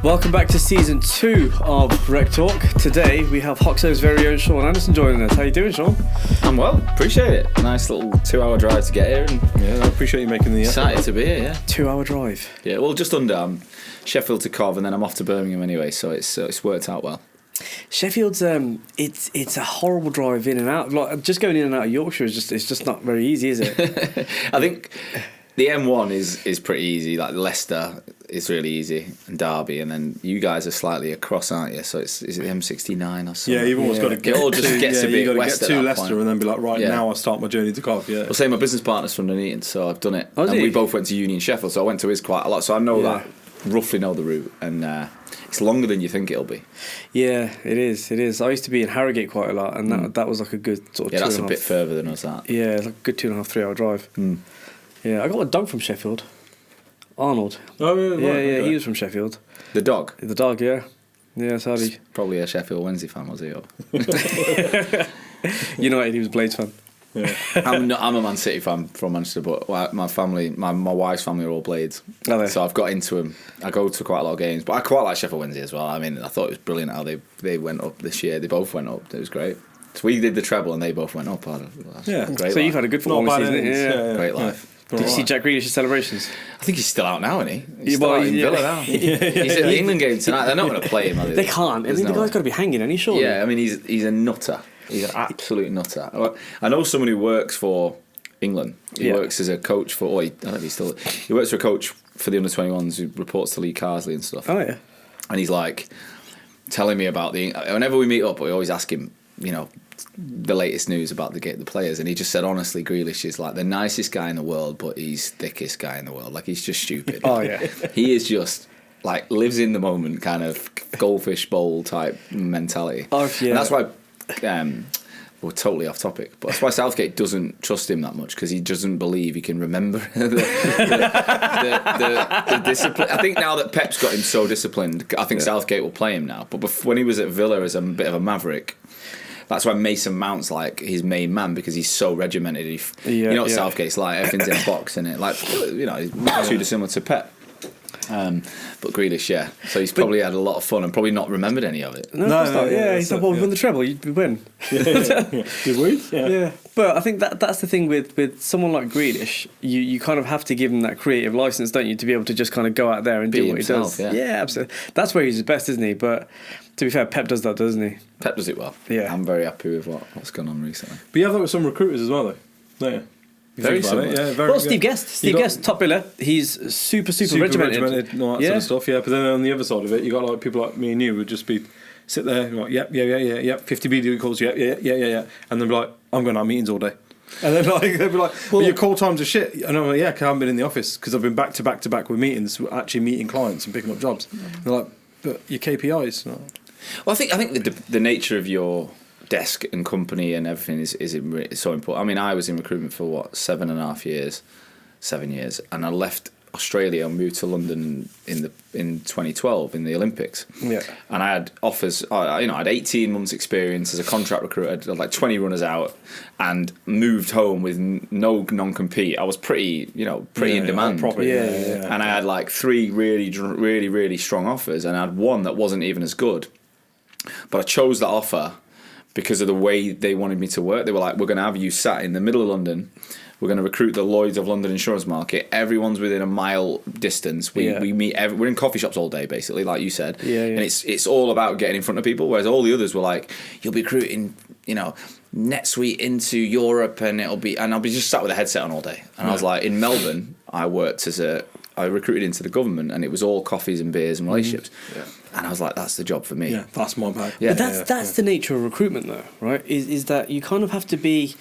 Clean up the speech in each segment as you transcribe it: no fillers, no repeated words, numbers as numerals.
Welcome back to season 2 of Rec Talk. Today we have Hoxo's very own Sean Anderson joining us. How you doing, Sean? I'm well, appreciate it. Nice little 2-hour drive to get here, and yeah, I appreciate you making the effort. Excited to be here. Yeah, 2-hour drive. Yeah, well, just under Sheffield to Cov, and then I'm off to Birmingham anyway, so it's worked out well. Sheffield's it's a horrible drive in and out. Like just going in and out of Yorkshire it's just not very easy, is it? I think the M1 is pretty easy. Like Leicester is really easy, and Derby, and then you guys are slightly across, aren't you? So is it the M69 or something? Yeah, you've almost got to get it all just gets a bit west get to at that Leicester point. and then be like, right, now I start my journey to Cov. Yeah. Well, say my business partner's from Nuneaton, so I've done it. Oh, and did we you? both went to uni in Sheffield, so I went to his quite a lot. So I know that, roughly know the route, and it's longer than you think it'll be. Yeah, it is. I used to be in Harrogate quite a lot, and that was like a good sort of Yeah, that's a bit further than us, that. Yeah, it's like a good 2.5-3 hour drive. Yeah, I got a dog from Sheffield. Arnold. Oh, really? Yeah, Right, yeah, okay. he was from Sheffield. The dog? The dog, yeah. Yeah, sadly. Probably a Sheffield Wednesday fan, was he? Or? United, he was a Blades fan. Yeah. I'm a Man City fan from Manchester, but my family, my wife's family are all Blades. Are they? So I've got into them. I go to quite a lot of games, but I quite like Sheffield Wednesday as well. I mean, I thought it was brilliant how they went up this year. They both went up. It was great. So we did the treble and they both went up. Yeah. Great So life. you've had a good football Not bad season, innings. yeah. Great life. Did you see Jack Grealish's celebrations? I think he's still out now, isn't he? He's Yeah, still well, out in yeah. Villa now. He's at the England game tonight. They're not going to play him, are they? They can't. I mean, the guy's got to be hanging, hasn't he, surely? Yeah, I mean, he's a nutter. He's an absolute nutter. I know someone who works for England. He works as a coach for. I don't know if he's still. He works for a coach for the under-21s who reports to Lee Carsley and stuff. Oh, yeah. And he's like telling me about whenever we meet up, we always ask him, the latest news about the players, and he just said, honestly, Grealish is like the nicest guy in the world, but he's thickest guy in the world. Like, he's just stupid. Oh, yeah. He is just like lives in the moment, kind of goldfish bowl type mentality. Oh, yeah. And that's why we're totally off topic, but that's why Southgate doesn't trust him that much, because he doesn't believe he can remember the discipline. I think now that Pep's got him so disciplined, I think Southgate will play him now. But when he was at Villa as a bit of a maverick, that's why Mason Mount's like his main man, because he's so regimented. Southgate's like, everything's in a box, isn't it? Like, he's not too dissimilar to Pep. But Grealish, so he's probably had a lot of fun and probably not remembered any of it. No, he's like, well, we won the treble, we win. Did we? Yeah. But I think that's the thing with someone like Grealish, you kind of have to give him that creative license, don't you, to be able to just kind of go out there and do what himself, he does. Yeah, absolutely. That's where he's his best, isn't he? But to be fair, Pep does that, doesn't he? Pep does it well. Yeah. I'm very happy with what's gone on recently. But you have that with some recruiters as well, though. Don't you? Very similar. Yeah, very Well, Steve Guest, top biller, he's super regimented. And all that sort of stuff, yeah. But then on the other side of it, you got like people like me and you would just sit there, like, yep, 50 video calls, yeah, and then be like, I'm going to have meetings all day. And then they'd be like, well, your call times are shit. And I'm like, yeah, 'cause I haven't been in the office because I've been back to back with meetings, actually meeting clients and picking up jobs. And they're like, but your KPIs. Well, I think the nature of your desk and company and everything is so important. I mean, I was in recruitment for 7 years, and I left Australia and moved to London in 2012 in the Olympics. Yeah. And I had offers. I had 18 months experience as a contract recruiter. I had like 20 runners out, and moved home with no non-compete. I was pretty in demand. And I had like 3 really strong offers, and I had one that wasn't even as good. But I chose that offer because of the way they wanted me to work. They were like, we're going to have you sat in the middle of London. We're going to recruit the Lloyds of London insurance market. Everyone's within a mile distance. We meet. We're in coffee shops all day, basically, like you said. Yeah. And it's all about getting in front of people. Whereas all the others were like, you'll be recruiting, NetSuite into Europe, and I'll be just sat with a headset on all day. And I was like, in Melbourne, I recruited into the government, and it was all coffees and beers and relationships. Yeah. And I was like, that's the job for me. Yeah, that's my bag. Yeah. But that's the nature of recruitment, though, right? Is that you kind of have to be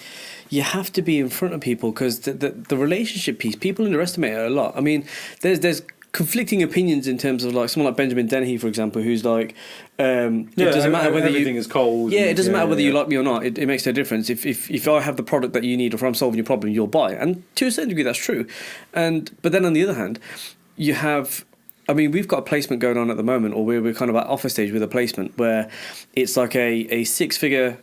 in front of people, because the relationship piece, people underestimate it a lot. I mean, there's conflicting opinions in terms of like someone like Benjamin Dennehy, for example, who's like, it doesn't matter whether everything is cold. Yeah, it doesn't matter whether you like me or not. It makes no difference. If I have the product that you need, or if I'm solving your problem, you'll buy. And to a certain degree, that's true. But then on the other hand, you have. I mean, we've got a placement going on at the moment, or we're kind of at offer stage with a placement where it's like a 6-figure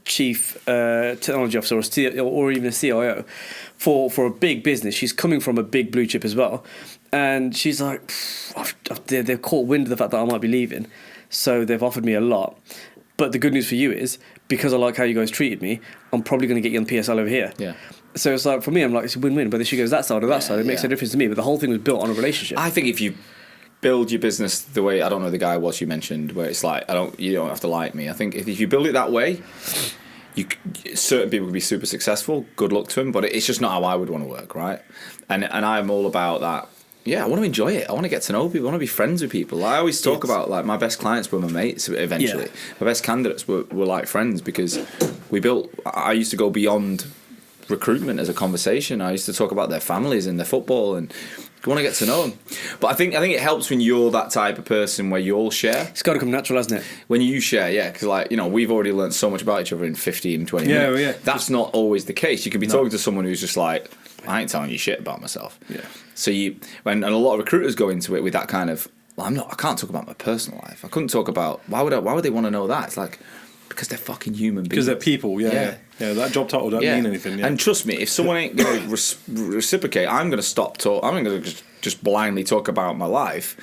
chief technology officer or even a CIO for a big business. She's coming from a big blue chip as well. And she's like, they've caught wind of the fact that I might be leaving, so they've offered me a lot. But the good news for you is, because I like how you guys treated me, I'm probably going to get you on PSL over here. Yeah. So it's like, for me, I'm like, it's a win-win. Whether she goes that side or that side, it makes no difference to me. But the whole thing was built on a relationship. I think if you build your business the way, I don't know the guy was you mentioned, where it's like, you don't have to like me. I think if you build it that way, certain people can be super successful. Good luck to them, but it's just not how I would want to work, right? And I'm all about that. Yeah, I want to enjoy it. I want to get to know people. I want to be friends with people. I always talk about, like, my best clients were my mates eventually. Yeah. My best candidates were like friends, because I used to go beyond recruitment as a conversation. I used to talk about their families and their football, and you want to get to know them. But I think it helps when you're that type of person where you all share. It's got to come natural, hasn't it? When you share, yeah, because, like, we've already learned so much about each other in 15, 20 minutes. Yeah. That's not always the case. You could be talking to someone who's just like, I ain't telling you shit about myself. Yeah. So and a lot of recruiters go into it with that kind of, I can't talk about my personal life. I couldn't talk about, why would they want to know that? It's like, because they're fucking human beings. Because they're people, yeah. That job title don't mean anything. Yeah. And trust me, if someone ain't going to reciprocate, I'm going to stop talk. I'm going to just blindly talk about my life,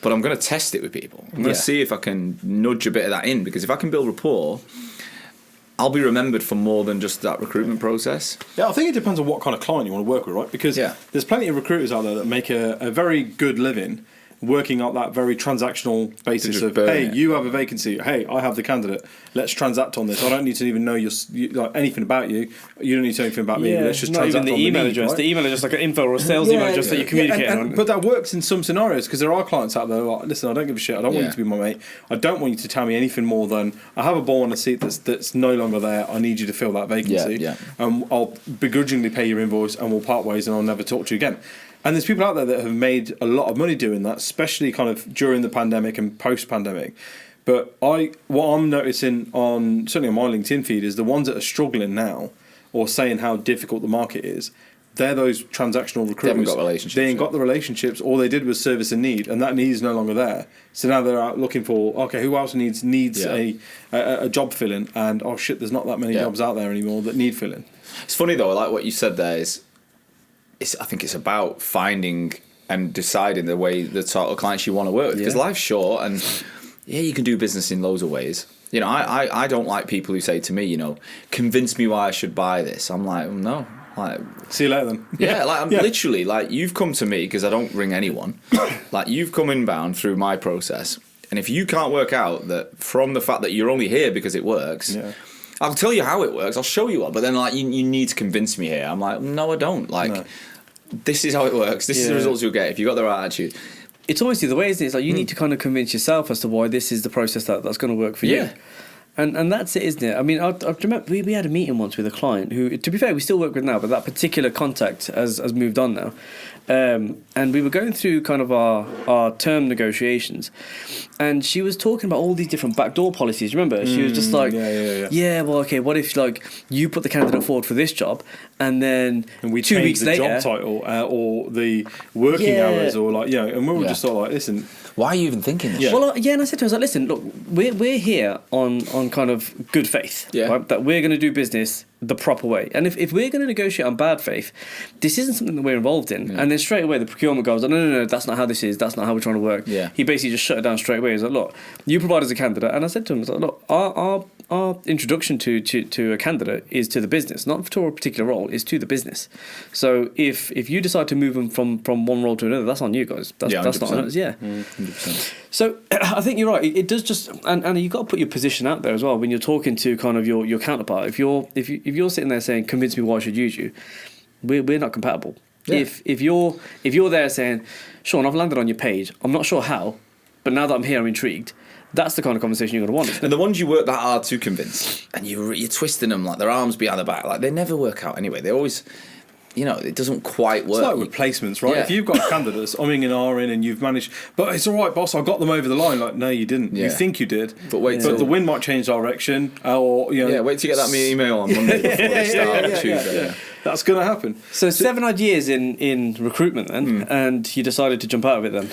but I'm going to test it with people. I'm going to see if I can nudge a bit of that in, because if I can build rapport, I'll be remembered for more than just that recruitment process. Yeah, I think it depends on what kind of client you want to work with, right? Because there's plenty of recruiters out there that make a very good living working on that very transactional basis of, hey, you have a vacancy. Hey, I have the candidate. Let's transact on this. I don't need to even know like anything about you. You don't need to know anything about me. Let's just transact even the email address. Right? The email address, like an info or a sales email address that you communicate on. But that works in some scenarios, because there are clients out there who are like, listen, I don't give a shit. I don't want you to be my mate. I don't want you to tell me anything more than, I have a ball on a seat that's no longer there. I need you to fill that vacancy. I'll begrudgingly pay your invoice, and we'll part ways, and I'll never talk to you again. And there's people out there that have made a lot of money doing that, especially kind of during the pandemic and post-pandemic. But what I'm noticing certainly on my LinkedIn feed, is the ones that are struggling now, or saying how difficult the market is, they're those transactional recruiters. They haven't got relationships. They ain't got the relationships. All they did was service a need, and that need is no longer there. So now they're out looking for, okay, who else needs a job filling? And, oh shit, there's not that many jobs out there anymore that need filling. It's funny though, like what you said there is, I think it's about finding and deciding the sort of clients you want to work with, because life's short, and you can do business in loads of ways. I don't like people who say to me, convince me why I should buy this. I'm like, no. Like, see you later then. Yeah, like I'm literally, like, you've come to me because I don't ring anyone. Like, you've come inbound through my process, and if you can't work out that from the fact that you're only here because it works. Yeah. I'll tell you how it works. I'll show you what. But then, like, you need to convince me here. I'm like, no, I don't. Like, this is how it works. This is the results you'll get if you've got the right attitude. It's always the other way, isn't it? It's like you need to kind of convince yourself as to why this is the process that's going to work for you. And that's it, isn't it? I mean, I remember we had a meeting once with a client who, to be fair, we still work with now, but that particular contact has moved on now. And we were going through kind of our term negotiations, and she was talking about all these different backdoor policies. Remember, she was just like, well, okay, what if, like, you put the candidate forward for this job, and then we 2 weeks later, job title or the working hours, or like, and we were just sort of like, listen, why are you even thinking this? Well, and I said to her, I was like, listen, look, we're here on kind of good faith, right? That we're going to do business the proper way. And if we're going to negotiate on bad faith, this isn't something that we're involved in. And then straight away the procurement goes, no, that's not how this is. That's not how we're trying to work. He basically just shut it down straight away. He's like, look, you provide as a candidate. And I said to him, I was like, look, our introduction to a candidate is to the business, not to a particular role, is to the business. So if you decide to move them from one role to another, that's on you guys. That's not on us. 100%. So I think you're right. It does just, and you've got to put your position out there as well when you're talking to kind of your counterpart. If you're sitting there saying, convince me why I should use you, we're not compatible. If you're there saying, Sean, I've landed on your page, I'm not sure how, but now that I'm here, I'm intrigued. That's the kind of conversation you're going to want. And the ones you work that hard to convince, and you're twisting them like their arms behind their back, like they never work out anyway. They always, it doesn't quite work. It's like replacements, right? If you've got candidates umming and ahhing and you've managed, but it's all right, boss, I got them over the line. Like, no, you didn't. You think you did, but the wind might change direction, or wait till you get that email on Monday before they start on Tuesday. That's going to happen. So 7 odd years in recruitment then, and you decided to jump out of it then.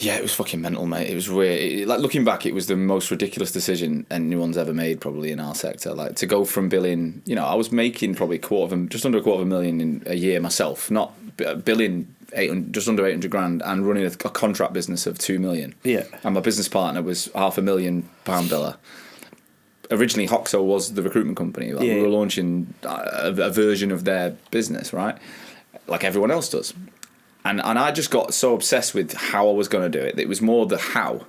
Yeah, it was fucking mental, mate. It was weird. Like, looking back, it was the most ridiculous decision anyone's ever made, probably, in our sector. Like, to go from billing, I was making probably just under $250,000 in a year myself, not billing just under 800 grand and running a contract business of 2 million. Yeah. And my business partner was £500,000 biller. Originally, Hoxo was the recruitment company. Like, we were launching a version of their business, right? Like everyone else does. And I just got so obsessed with how I was going to do it. It was more the how,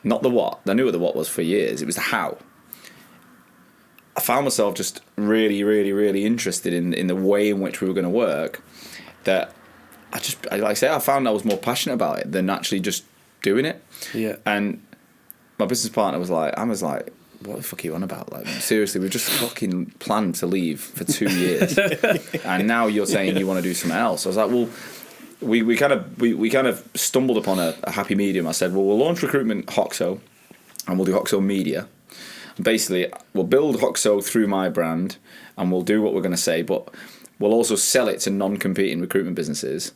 not the what. I knew what the what was for years. It was the how. I found myself just really, really, really interested in the way in which we were going to work. That like I say, I found I was more passionate about it than actually just doing it. Yeah. And my business partner was like, what the fuck are you on about? Like, seriously, we've just fucking planned to leave for 2 years, and now you're saying you want to do something else. I was like, well, we kind of stumbled upon a happy medium. I said, well, we'll launch Recruitment Hoxo, and we'll do Hoxo Media. And basically, we'll build Hoxo through my brand, and we'll do what we're going to say, but we'll also sell it to non-competing recruitment businesses.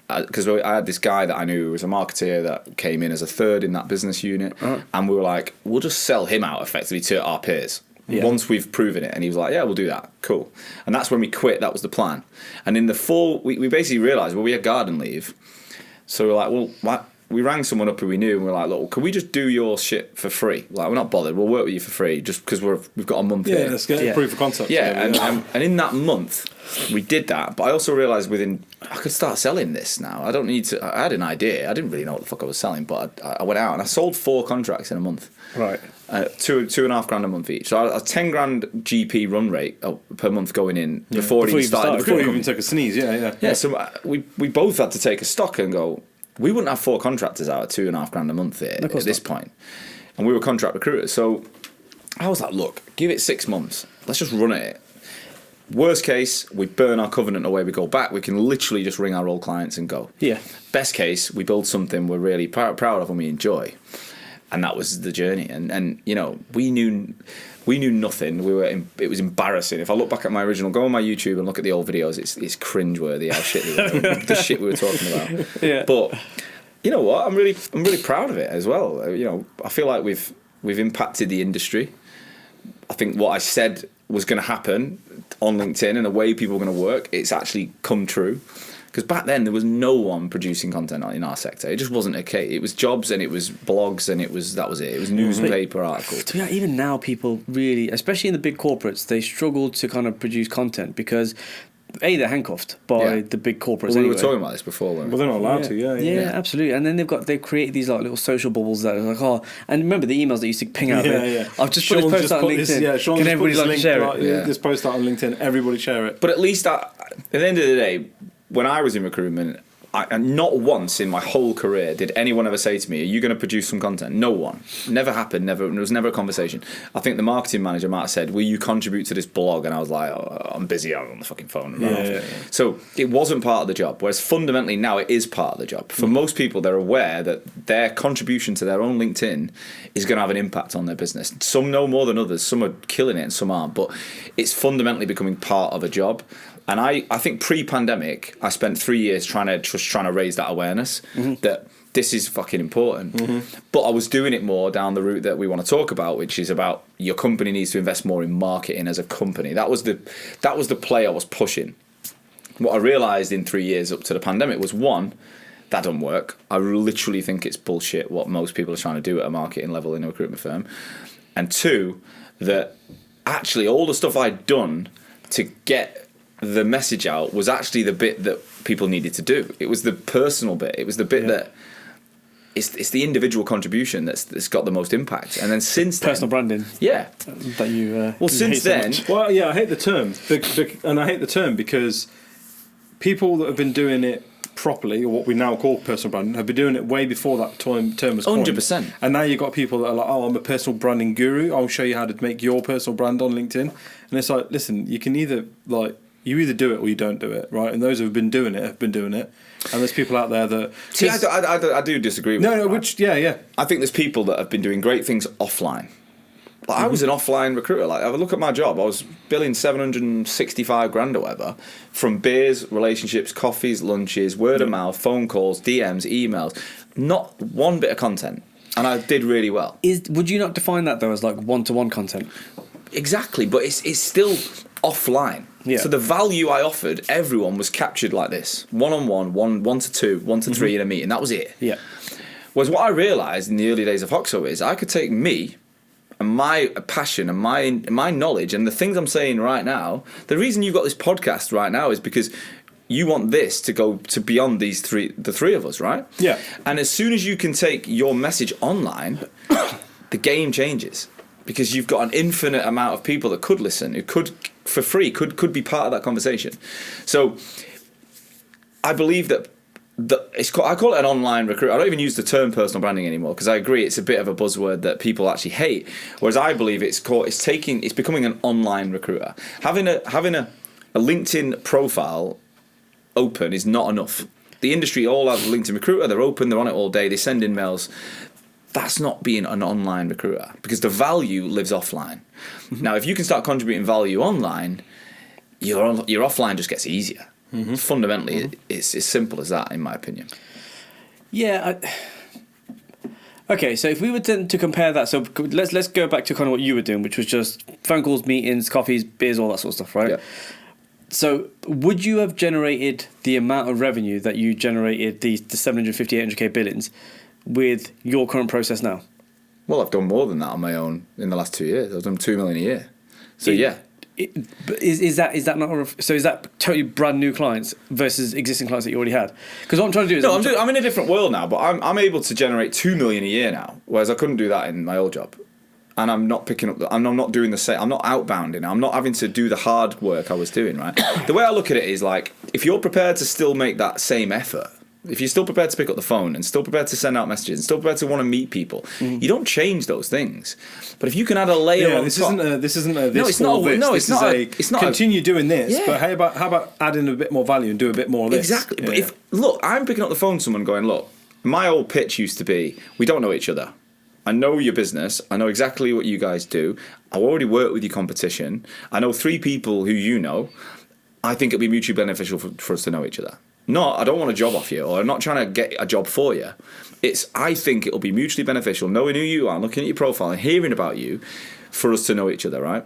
Because I had this guy that I knew who was a marketeer that came in as a third in that business unit, and we were like, we'll just sell him out effectively to our peers once we've proven it. And he was like, yeah, we'll do that. Cool. And that's when we quit. That was the plan. And in the fall, we basically realised, well, we had garden leave. So we were like, well, we rang someone up who we knew, and we were like, look, can we just do your shit for free? Like, we're not bothered. We'll work with you for free just because we've got a month here. Yeah, let's get proof of concept. Yeah, and in that month, we did that. But I also realised I could start selling this now. I don't need to. I had an idea. I didn't really know what the fuck I was selling, but I went out and I sold 4 contracts in a month. Right. $2.5 grand a month each. So a 10 grand GP run rate per month going in before it even started. Before you even took a sneeze. Yeah. So we both had to take a stock and go. We wouldn't have 4 contractors out at $2.5 grand a month here at this point. And we were contract recruiters. So I was like, look, give it 6 months. Let's just run at it. Worst case, we burn our covenant away, we go back. We can literally just ring our old clients and go. Yeah. Best case, we build something we're really proud of and we enjoy. And that was the journey. And you know, we knew nothing. It was embarrassing. If I look back at my original, go on my YouTube and look at the old videos, it's cringeworthy how shit the shit we were talking about. Yeah. But you know what? I'm really proud of it as well. You know, I feel like we've impacted the industry. I think what I said was going to happen on LinkedIn and the way people were going to work, it's actually come true. Because back then there was no one producing content in our sector. It just wasn't okay. It was jobs and it was blogs and that was it. It was newspaper articles. Yeah, even now people really, especially in the big corporates, they struggle to kind of produce content because they're handcuffed by the big corporates. Well, we were talking about this before, weren't we? Well, they're not allowed to. Yeah, absolutely. And then they've created these like little social bubbles that are like, and remember the emails that used to ping out there. Yeah. I've just put this post out on LinkedIn. Can everybody like share it? This post out on LinkedIn. Everybody share it. But at least at the end of the day, when I was in recruitment, and not once in my whole career did anyone ever say to me, are you going to produce some content? No one. Never happened. There was never a conversation. I think the marketing manager might have said, will you contribute to this blog? And I was like, I'm busy, I'm on the fucking phone. So it wasn't part of the job, whereas fundamentally now it is part of the job. For most people, they're aware that their contribution to their own LinkedIn is going to have an impact on their business. Some know more than others. Some are killing it and some aren't. But it's fundamentally becoming part of a job. And I think pre-pandemic, I spent 3 years trying to raise that awareness that this is fucking important. But I was doing it more down the route that we want to talk about, which is about your company needs to invest more in marketing as a company. That was the play I was pushing. What I realised in 3 years up to the pandemic was, one, that doesn't work. I literally think it's bullshit what most people are trying to do at a marketing level in a recruitment firm. And two, that actually all the stuff I'd done to get the message out was actually the bit that people needed to do. It was the personal bit. It was the bit that it's the individual contribution that's got the most impact. And then since then, personal branding. Yeah. That you. Well, since then. Well, yeah, I hate the term, and I hate the term because people that have been doing it properly, or what we now call personal branding, have been doing it way before that term was coined. 100%. And now you've got people that are like, oh, I'm a personal branding guru. I'll show you how to make your personal brand on LinkedIn. And it's like, listen, you can either you either do it or you don't do it, right? And those who have been doing it have been doing it. And there's people out there that... See, I do disagree with that. No, which, yeah. I think there's people that have been doing great things offline. Like, I was an offline recruiter. Like, have a look at my job. I was billing 765 grand or whatever from beers, relationships, coffees, lunches, word of mouth, phone calls, DMs, emails. Not one bit of content. And I did really well. Would you not define that, though, as like one-to-one content? Exactly, but it's still offline. Yeah. So the value I offered everyone was captured like this: 1-on-1, 1-to-2, 1-to-3 in a meeting. That was it. Yeah. Whereas what I realised in the early days of Hoxo is I could take me and my passion and my knowledge and the things I'm saying right now. The reason you've got this podcast right now is because you want this to go to beyond the three of us, right? Yeah. And as soon as you can take your message online, the game changes, because you've got an infinite amount of people that could listen, who could, for free, could be part of that conversation. So I believe that I call it an online recruit. I don't even use the term personal branding anymore, because I agree it's a bit of a buzzword that people actually hate. Whereas I believe it's becoming an online recruiter. Having a LinkedIn profile open is not enough. The industry all have LinkedIn recruiter. They're open. They're on it all day. They send in mails. That's not being an online recruiter, because the value lives offline. Mm-hmm. Now, if you can start contributing value online, your offline just gets easier. Mm-hmm. Fundamentally, it's as simple as that, in my opinion. Yeah. Okay, so if we were to compare that, so let's go back to kind of what you were doing, which was just phone calls, meetings, coffees, beers, all that sort of stuff, right? Yeah. So would you have generated the amount of revenue that you generated, the 750, 800k billings, with your current process now? Well, I've done more than that on my own in the last 2 years. I've done 2 million a year. So yeah. But is that not so? Is that totally brand new clients versus existing clients that you already had? Because what I'm trying to do is I'm in a different world now, but I'm able to generate 2 million a year now, whereas I couldn't do that in my old job. And I'm not picking up. I'm not doing the same. I'm not outbounding. I'm not having to do the hard work I was doing. Right. The way I look at it is like, if you're prepared to still make that same effort, if you're still prepared to pick up the phone and still prepared to send out messages and still prepared to want to meet people, you don't change those things. But if you can add a layer on this top, isn't a this. It's not continue doing this. Yeah. But how about adding a bit more value and do a bit more of this? Exactly. Yeah. But if look, I'm picking up the phone to someone going, look, my old pitch used to be, we don't know each other. I know your business. I know exactly what you guys do. I already work with your competition. I know 3 people who you know. I think it'd be mutually beneficial for us to know each other. I don't want a job off you, or I'm not trying to get a job for you. I think it'll be mutually beneficial knowing who you are, looking at your profile and hearing about you, for us to know each other, right?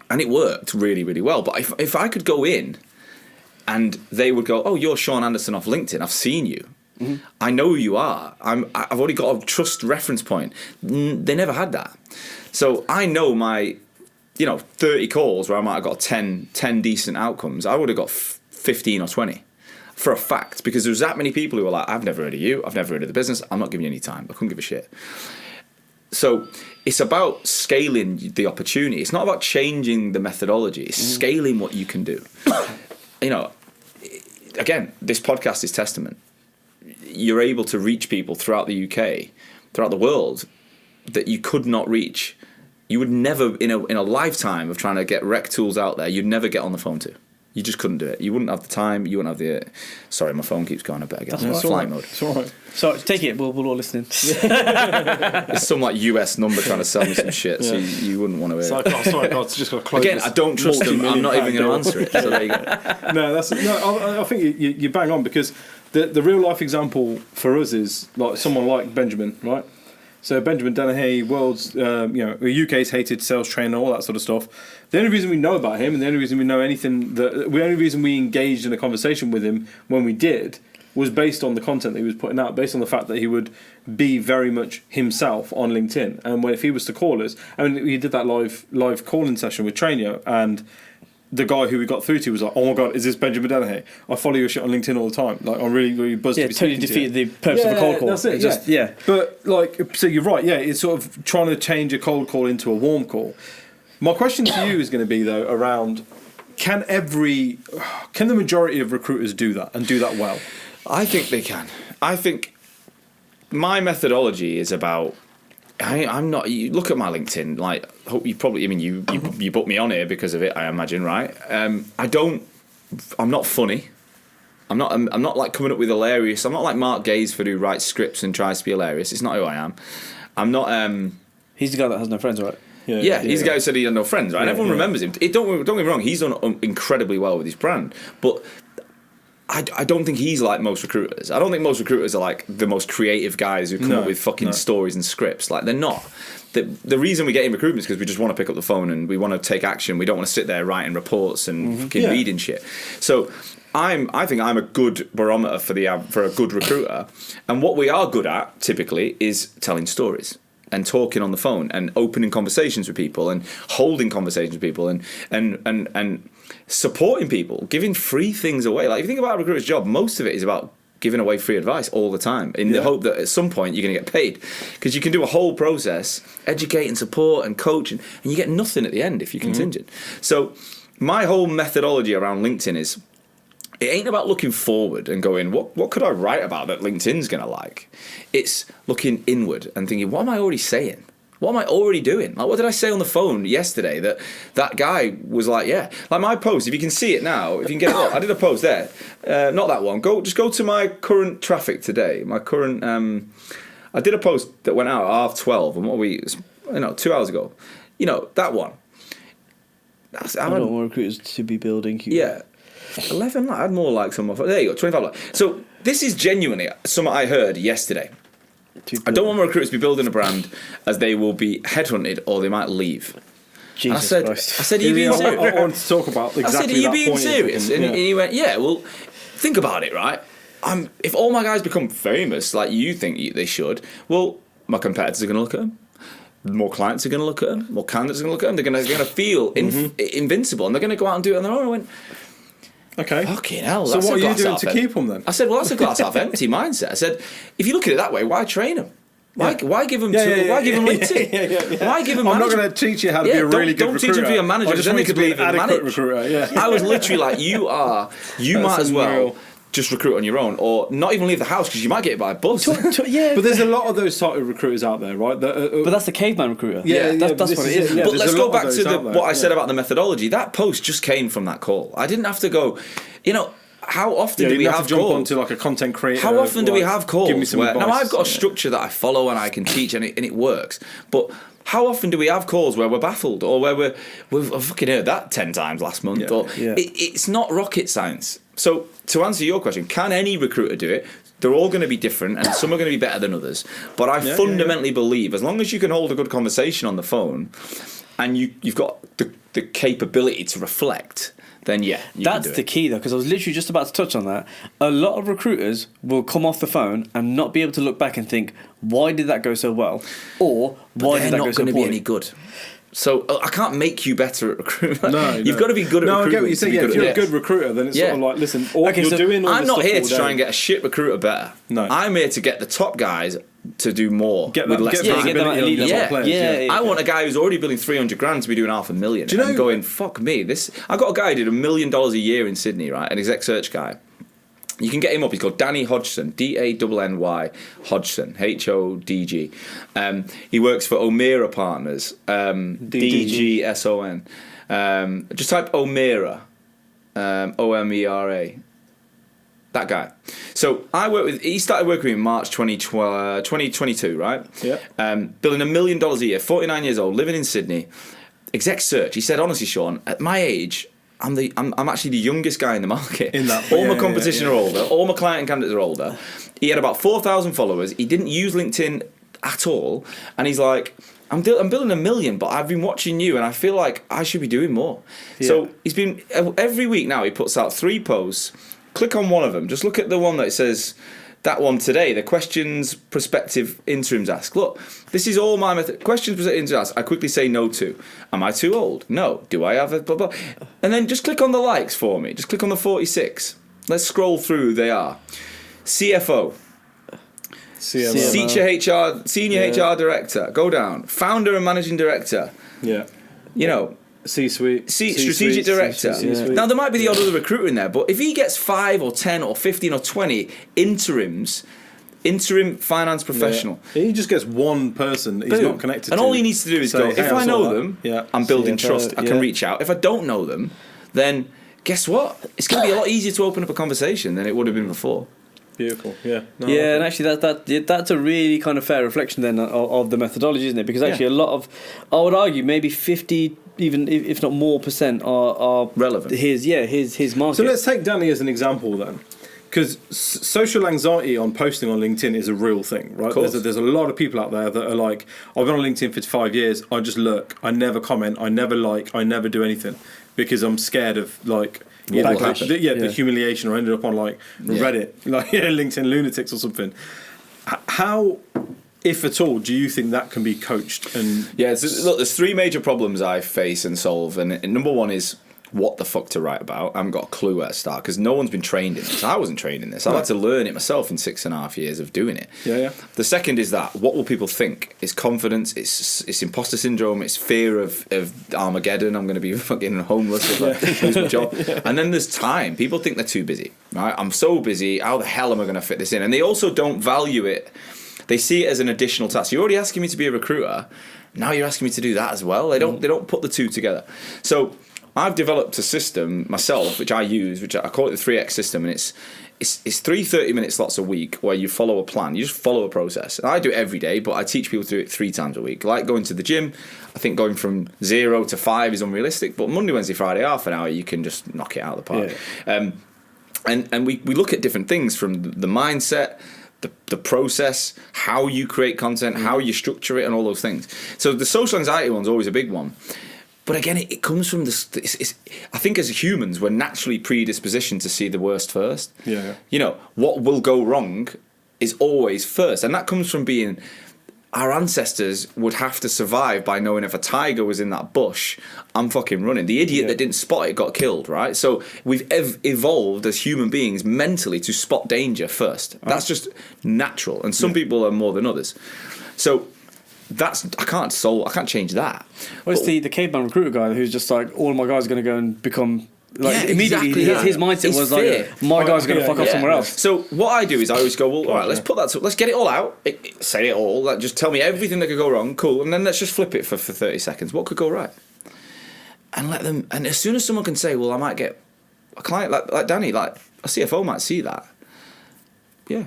And it worked really, really well. But if I could go in and they would go, oh, you're Sean Anderson off LinkedIn, I've seen you. Mm-hmm. I know who you are. I've already got a trust reference point. They never had that. So I know my 30 calls where I might have got 10 decent outcomes. I would have got 15 or 20. For a fact, because there's that many people who are like, I've never heard of you, I've never heard of the business, I'm not giving you any time, I couldn't give a shit. So it's about scaling the opportunity. It's not about changing the methodology, it's scaling what you can do. Again, this podcast is testament. You're able to reach people throughout the UK, throughout the world, that you could not reach. You would never, in a lifetime of trying to get rec tools out there, you'd never get on the phone to. You just couldn't do it. You wouldn't have the time. You wouldn't have the. Sorry, my phone keeps going a bit again. That's flight mode. It's all right. So take it. We're all listening. It's some US number trying to sell me some shit, so you wouldn't want to hear it. Sorry, God, just got to close. Again, I don't trust them. I'm not even going to answer it. So there you go. I think you bang on, because the real life example for us is like someone like Benjamin, right? So Benjamin Dennehy, world's UK's hated sales trainer, all that sort of stuff. The only reason we know about him, and the only reason we know anything, the only reason we engaged in a conversation with him when we did, was based on the content that he was putting out, based on the fact that he would be very much himself on LinkedIn. And if he was to call us, we did that live call-in session with Trainio, and the guy who we got through to was like, "Oh my God, is this Benjamin Dennehy? I follow your shit on LinkedIn all the time. Like, I'm really, really buzzed to be speaking to you." Totally defeated the purpose of a cold call. That's it. But so you're right. Yeah, it's sort of trying to change a cold call into a warm call. My question to you is going to be though around: can the majority of recruiters do that and do that well? I think they can. I think my methodology is about. I'm not. You look at my LinkedIn. Like, hope you probably. I mean, you booked me on here because of it. I imagine, right? I'm not funny. I'm not like coming up with hilarious. I'm not like Mark Gaisford who writes scripts and tries to be hilarious. It's not who I am. I'm not. He's the guy that has no friends, right? Yeah, he's the guy who said he had no friends, right? Everyone remembers him. Don't get me wrong. He's done incredibly well with his brand, but I don't think he's like most recruiters. I don't think most recruiters are like the most creative guys who come up with fucking stories and scripts. Like, they're not. The reason we get in recruitment is because we just want to pick up the phone and we want to take action. We don't want to sit there writing reports and fucking reading shit. So I think I'm a good barometer for a good recruiter. And what we are good at typically is telling stories and talking on the phone and opening conversations with people and holding conversations with people and supporting people, giving free things away. Like, if you think about a recruiter's job, most of it is about giving away free advice all the time in the hope that at some point you're going to get paid, because you can do a whole process, educate and support and coach, and you get nothing at the end if you're contingent. So my whole methodology around LinkedIn is, it ain't about looking forward and going, what could I write about that LinkedIn's going to like? It's looking inward and thinking, what am I already saying? What am I already doing? Like, what did I say on the phone yesterday that guy was like, yeah. Like, my post, if you can see it now, if you can get it up, I did a post there. Not that one. Just go to my current traffic today. My current, I did a post that went out at 12:30, and what were we, 2 hours ago. That one. I don't want recruiters to be building. Yeah. 11, I had more likes on my phone. There you go, 25 likes. So this is genuinely something I heard yesterday. I don't want my recruiters to be building a brand, as they will be headhunted or they might leave. Jesus Christ. I said, are you being serious? I want to talk about exactly that. I said, are you being point serious? And he went, yeah, well, think about it, right? If all my guys become famous like you think they should, well, my competitors are going to look at them. More clients are going to look at them. More candidates are going to look at them. They're going to feel invincible, and they're going to go out and do it on their own. I went, okay. Fucking hell. So what are you doing to keep them then? I said, well, that's a glass half empty mindset. I said, if you look at it that way, why train them? Why give them Why give them LinkedIn? Why give them? I'm not going to teach you how to be a really good recruiter. Don't teach them to be a manager. I just want you to be an adequate recruiter. Yeah. I was literally like, you might as well just recruit on your own, or not even leave the house, because you might get it by a bus. But there's a lot of those type of recruiters out there, right? But that's the caveman recruiter. That's what it is. But let's go back to what I said about the methodology. That post just came from that call. I didn't have to go, how often do we have jump calls? onto like a content creator? How often do we have calls? Give me some advice. Now, I've got a structure that I follow and I can teach, and it works. But how often do we have calls where we're baffled, or where we've fucking heard that 10 times last month? It's not rocket science. So to answer your question, can any recruiter do it? They're all going to be different, and some are going to be better than others. But I fundamentally believe, as long as you can hold a good conversation on the phone, and you've got the capability to reflect, then that's the key, though, because I was literally just about to touch on that. A lot of recruiters will come off the phone and not be able to look back and think, why did that go so well, or why did that go so poorly? They're not going to be any good. So I can't make you better at recruitment. You've got to be good at recruitment. I get what you're saying. If you're a good recruiter, then it's sort of like, listen, I'm not here to try and get a shit recruiter better. No. I'm here to get the top guys to do more with less time. I want a guy who's already billing 300 grand to be doing $500,000 and going, fuck me. I got a guy who did $1 million a year in Sydney, right? An exec search guy. You can get him up. He's called Danny Hodgson, Danny Hodgson, Hodg. He works for Omera Partners, DGSON. Just type Omera, Omera. That guy. So he started working with me in March 2022, right? Yeah. Billing $1 million a year, 49 years old, living in Sydney. Exec search. He said, honestly, Sean, at my age, I'm actually the youngest guy in the market. All my competition are older. All my client and candidates are older. He had about 4,000 followers. He didn't use LinkedIn at all. And he's like, I'm building $1 million, but I've been watching you and I feel like I should be doing more. Yeah. So he's been, every week now, he puts out 3 posts. Click on one of them. Just look at the one that says, that one today, the questions prospective interims ask. Look, this is all my method. Questions prospective interims ask. I quickly say no to. Am I too old? No. Do I have a blah blah? And then just click on the likes for me. Just click on the 46. Let's scroll through who they are. CFO. Senior HR director. Go down. Founder and managing director. Yeah. C-suite. Strategic director. C-suite. Now, there might be the odd other recruiter in there, but if he gets 5 or 10 or 15 or 20 interim finance professional. Yeah. He just gets one person he's not connected to. And all he needs to do is go, if I know them, I'm building trust, I can reach out. If I don't know them, then guess what? It's going to be a lot easier to open up a conversation than it would have been before. Beautiful, yeah. No, Yeah, and actually that's a really kind of fair reflection then of the methodology, isn't it? Because actually a lot of, I would argue, maybe 50, even if not more % are relevant. His market. So let's take Danny as an example then. Because social anxiety on posting on LinkedIn is a real thing, right? There's a lot of people out there that are like, I've been on LinkedIn for 5 years, I just lurk, I never comment, I never like, I never do anything because I'm scared of like the humiliation, or ended up on like Reddit, like LinkedIn lunatics or something. How, if at all, do you think that can be coached? And look, there's 3 major problems I face and solve, and number one is what the fuck to write about. I haven't got a clue where to start because no one's been trained in this. I wasn't trained in this. I had to learn it myself in 6.5 years of doing it. The second is that what will people think? It's confidence, it's imposter syndrome, it's fear of Armageddon. I'm going to be fucking homeless if I lose my job. And then there's time. People think they're too busy, right? I'm so busy, how the hell am I going to fit this in? And they also don't value it. They see it as an additional task. You're already asking me to be a recruiter, now you're asking me to do that as well. They don't put the two together. So I've developed a system myself, which I use, which I call it the 3X system, and it's 3 30-minute slots a week where you follow a plan. You just follow a process. And I do it every day, but I teach people to do it 3 times a week. Like going to the gym, I think going from 0 to 5 is unrealistic, but Monday, Wednesday, Friday, half an hour, you can just knock it out of the park. And we look at different things from the mindset, the process, how you create content, how you structure it, and all those things. So the social anxiety one's always a big one. But again, it comes from this. I think as humans, we're naturally predispositioned to see the worst first. You know, what will go wrong is always first. And that comes from being, our ancestors would have to survive by knowing if a tiger was in that bush, I'm fucking running. The idiot that didn't spot it got killed, right? So we've evolved as human beings mentally to spot danger first. That's just natural. And some people are more than others. So I can't change that. Well, it's the caveman recruiter guy who's just like, all my guys are going to go and become immediately. Exactly his mindset was fear. Like, my guys are going to fuck off somewhere else. So what I do is I always go, well, all right, let's get it all out. Say it all. Like, just tell me everything that could go wrong. Cool, and then let's just flip it for 30 seconds. What could go right? And let them. And as soon as someone can say, well, I might get a client like Danny, like a CFO might see that. Yeah.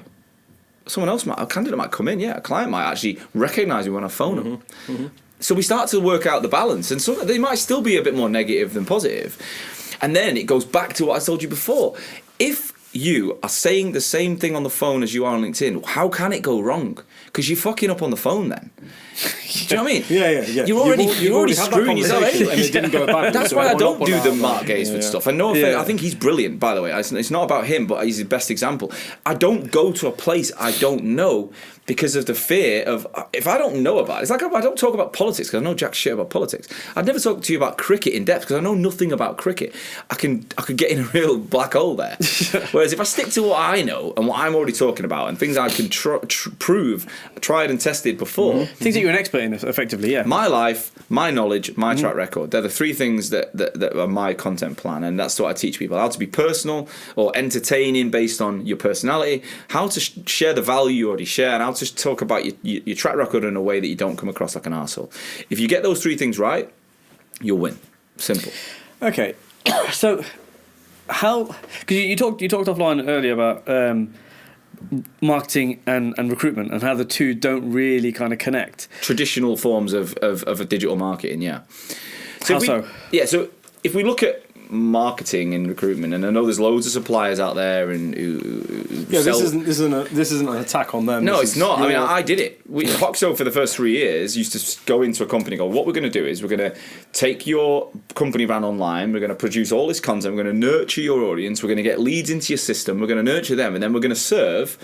A candidate might come in, a client might actually recognise me when I phone them. So we start to work out the balance, and they might still be a bit more negative than positive. And then it goes back to what I told you before. If you are saying the same thing on the phone as you are on LinkedIn, how can it go wrong? Because you're fucking up on the phone then. Do you know what I mean? Yeah. You're already screwing yourself anyway. And it didn't go back. That's why I don't do the Mark Gaisford stuff. And no offense, I think he's brilliant, by the way. It's not about him, but he's the best example. I don't go to a place I don't know because of the fear of, if I don't know about it, it's like I don't talk about politics because I know jack shit about politics. I'd never talk to you about cricket in depth because I know nothing about cricket. I could get in a real black hole there. Whereas if I stick to what I know and what I'm already talking about and things I can prove, tried and tested before. Things that you're an expert in, effectively, My life, my knowledge, my track record. They're the 3 things that are my content plan, and that's what I teach people. How to be personal or entertaining based on your personality, how to share the value you already share, and how to talk about your track record in a way that you don't come across like an arsehole. If you get those 3 things right, you'll win. Simple. Okay. So how, because you talked offline earlier about marketing and recruitment and how the two don't really kind of connect. Traditional forms of a digital marketing, So if we look at marketing and recruitment, and I know there's loads of suppliers out there and this isn't an attack on them. No, it's not. I mean, I did it. Hoxo for the first 3 years used to go into a company and go, what we're going to do is we're going to take your company brand online, we're going to produce all this content, we're going to nurture your audience, we're going to get leads into your system, we're going to nurture them, and then we're going to serve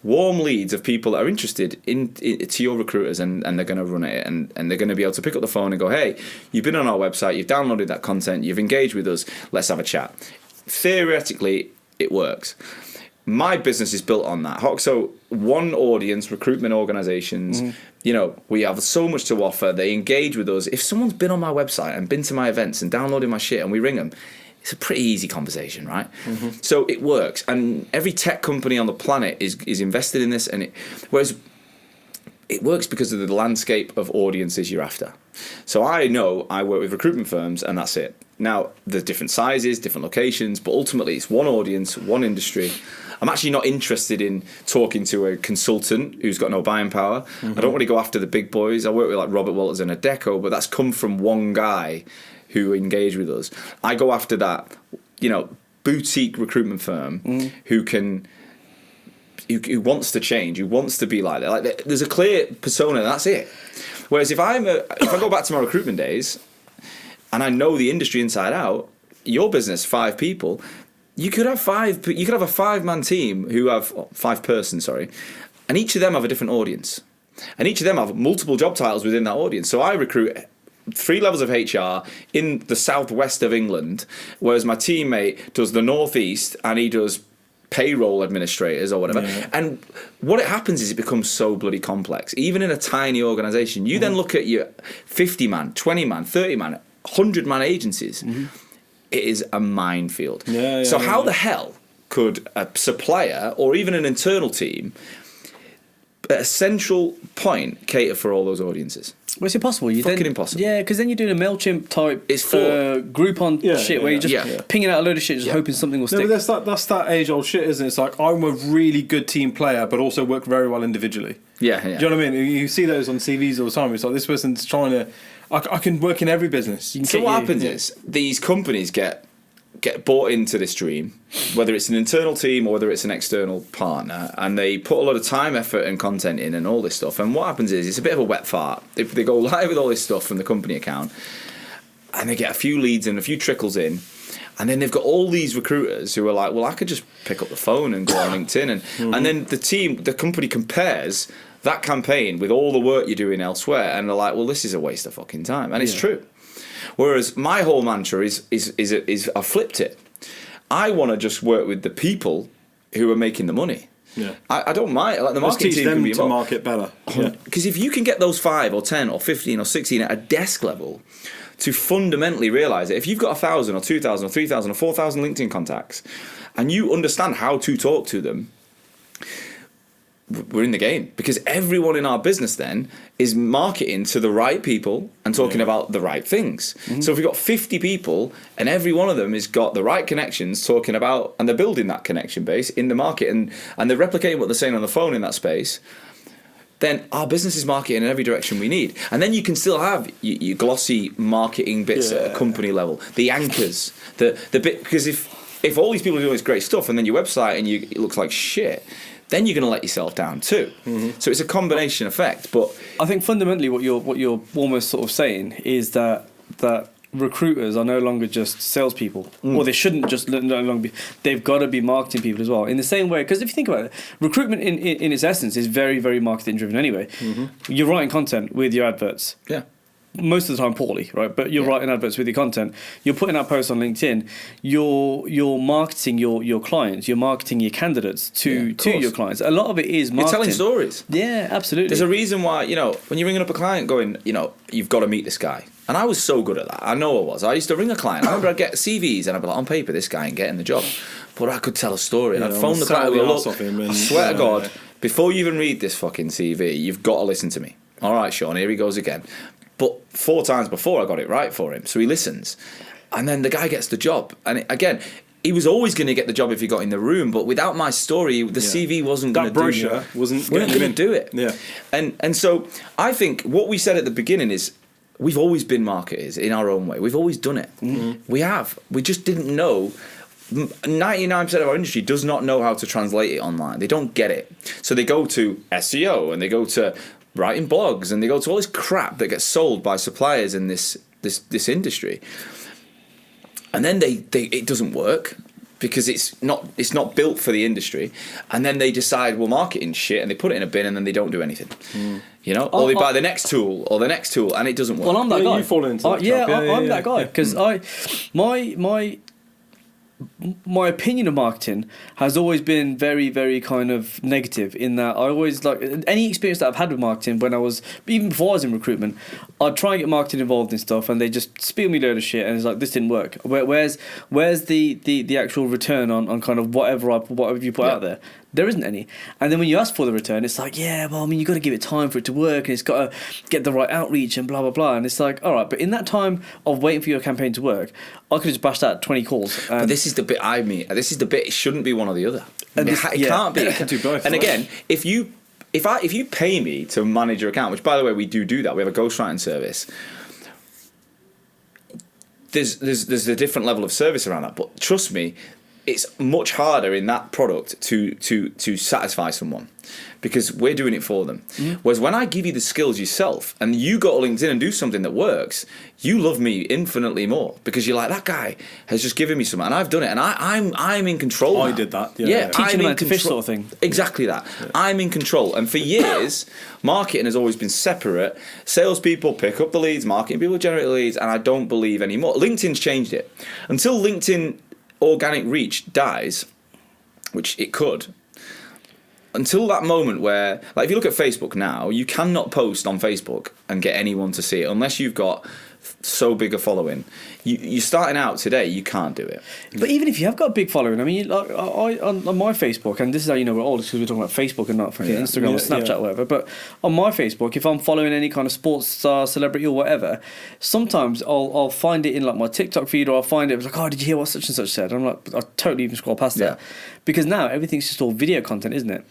warm leads of people that are interested to your recruiters, and they're going to run it, and they're going to be able to pick up the phone and go, hey, you've been on our website, you've downloaded that content, you've engaged with us, let's have a chat. Theoretically, it works. My business is built on that. Hoxo, one audience, recruitment organisations, we have so much to offer, they engage with us. If someone's been on my website and been to my events and downloaded my shit and we ring them, it's a pretty easy conversation, right? So it works, and every tech company on the planet is invested in this, and whereas it works because of the landscape of audiences you're after. So I know I work with recruitment firms, and that's it. Now, there's different sizes, different locations, but ultimately it's one audience, one industry. I'm actually not interested in talking to a consultant who's got no buying power. I don't really go after the big boys. I work with like Robert Walters and Adecco, but that's come from one guy who engaged with us. I go after that, boutique recruitment firm who wants to change, who wants to be like that. Like, there's a clear persona, that's it. Whereas if I go back to my recruitment days and I know the industry inside out, your business, 5 people, you could have a 5-man team who have 5 person, and each of them have a different audience, and each of them have multiple job titles within that audience. So I recruit 3 levels of HR in the southwest of England, whereas my teammate does the northeast and he does payroll administrators or whatever. Yeah. And what it happens is it becomes so bloody complex. Even in a tiny organisation, you then look at your 50-man, 20-man, 30-man, 100-man agencies. It is a minefield. So how the hell could a supplier or even an internal team at a central point cater for all those audiences? Well, it's impossible. Impossible. Yeah, because then you're doing a MailChimp type Groupon shit where you're just pinging out a load of shit, just hoping something will stick. But that's that age-old shit, isn't it? It's like, I'm a really good team player, but also work very well individually. Yeah. Do you know what I mean? You see those on CVs all the time. It's like, this person's trying to... I can work in every business. So what happens is, these companies get bought into this dream, whether it's an internal team or whether it's an external partner, and they put a lot of time, effort and content in and all this stuff. And what happens is, it's a bit of a wet fart. If they go live with all this stuff from the company account and they get a few leads and a few trickles in, and then they've got all these recruiters who are like, well, I could just pick up the phone and go on LinkedIn. And then the company compares that campaign with all the work you're doing elsewhere, and they're like, well, this is a waste of fucking time. And it's true. Whereas my whole mantra is I flipped it. I want to just work with the people who are making the money. Yeah. I don't mind. Like, the marketing team can be to market better. Because if you can get those 5 or 10 or 15 or 16 at a desk level to fundamentally realise it, if you've got 1,000 or 2,000 or 3,000 or 4,000 LinkedIn contacts and you understand how to talk to them, we're in the game, because everyone in our business then is marketing to the right people and talking about the right things. So if we've got 50 people and every one of them has got the right connections talking about, and they're building that connection base in the market and they're replicating what they're saying on the phone in that space, then our business is marketing in every direction we need. And then you can still have your glossy marketing bits at a company level, the anchors, the bit, because if all these people are doing this great stuff and then your website and it looks like shit, then you're going to let yourself down too. So it's a combination effect. But I think fundamentally what you're almost sort of saying is that recruiters are no longer just salespeople, or they shouldn't just no longer be. They've got to be marketing people as well. In the same way, because if you think about it, recruitment in its essence is very, very marketing driven anyway. You're writing content with your adverts. Yeah. Most of the time poorly, right? But you're writing adverts with your content. You're putting out posts on LinkedIn. You're marketing your clients. You're marketing your candidates to your clients. A lot of it is marketing. You're telling stories. Yeah, absolutely. There's a reason why, when you're ringing up a client going, you've got to meet this guy. And I was so good at that. I know I was. I used to ring a client. I remember I'd get CVs and I'd be like, on paper, this guy ain't getting the job. But I could tell a story. And I'd phone the client and look, I swear to God, before you even read this fucking CV, you've got to listen to me. All right, Sean, here he goes again. But 4 times before I got it right for him. So he listens. And then the guy gets the job. And again, he was always going to get the job if he got in the room. But without my story, the CV wasn't going to do it. That brochure wasn't going to do it. Yeah. And so I think what we said at the beginning is we've always been marketers in our own way. We've always done it. We have. We just didn't know. 99% of our industry does not know how to translate it online. They don't get it. So they go to SEO and they go to writing blogs and they go to all this crap that gets sold by suppliers in this industry, and then it doesn't work because it's not built for the industry, and then they decide, well, marketing shit, and they put it in a bin and then they don't do anything, or they buy the next tool and it doesn't work. Well, I'm that guy. You fall into that I'm that guy because my opinion of marketing has always been very, very kind of negative in that I always like any experience that I've had with marketing when I was, even before I was in recruitment, I'd try and get marketing involved in stuff and they just spiel me a load of shit and it's like, this didn't work. Where's the actual return on kind of whatever you put out there? There isn't any. And then when you ask for the return, it's like, yeah, well, I mean, you've got to give it time for it to work, and it's got to get the right outreach and blah, blah, blah. And it's like, all right, but in that time of waiting for your campaign to work, I could just bash out 20 calls. But this is the bit this is the bit, it shouldn't be one or the other. It can't be. You can do both. And again, if you pay me to manage your account, which by the way, we do that, we have a ghostwriting service, there's a different level of service around that. But trust me, it's much harder in that product to satisfy someone, because we're doing it for them. Whereas when I give you the skills yourself and you go to LinkedIn and do something that works, you love me infinitely more, because you're like, that guy has just given me something and I've done it, and I'm in control. I did that. Teaching them to fish sort of thing. Exactly that. Yeah. I'm in control. And for years, marketing has always been separate. Salespeople pick up the leads, marketing people generate the leads, and I don't believe anymore. LinkedIn's changed it. Until LinkedIn organic reach dies, which it could, until that moment where, like, if you look at Facebook now, you cannot post on Facebook and get anyone to see it unless you've got so big a following. You're starting out today, you can't do it. But even if you have got a big following, I mean, like, on my Facebook, and this is how you know we're old, because we're talking about Facebook and not fucking Instagram or Snapchat or whatever, but on my Facebook, if I'm following any kind of sports star, celebrity or whatever, sometimes I'll find it in like my TikTok feed, or I'll find it like, oh, did you hear what such and such said? And I'm like, I totally even scroll past that, because now everything's just all video content, isn't it?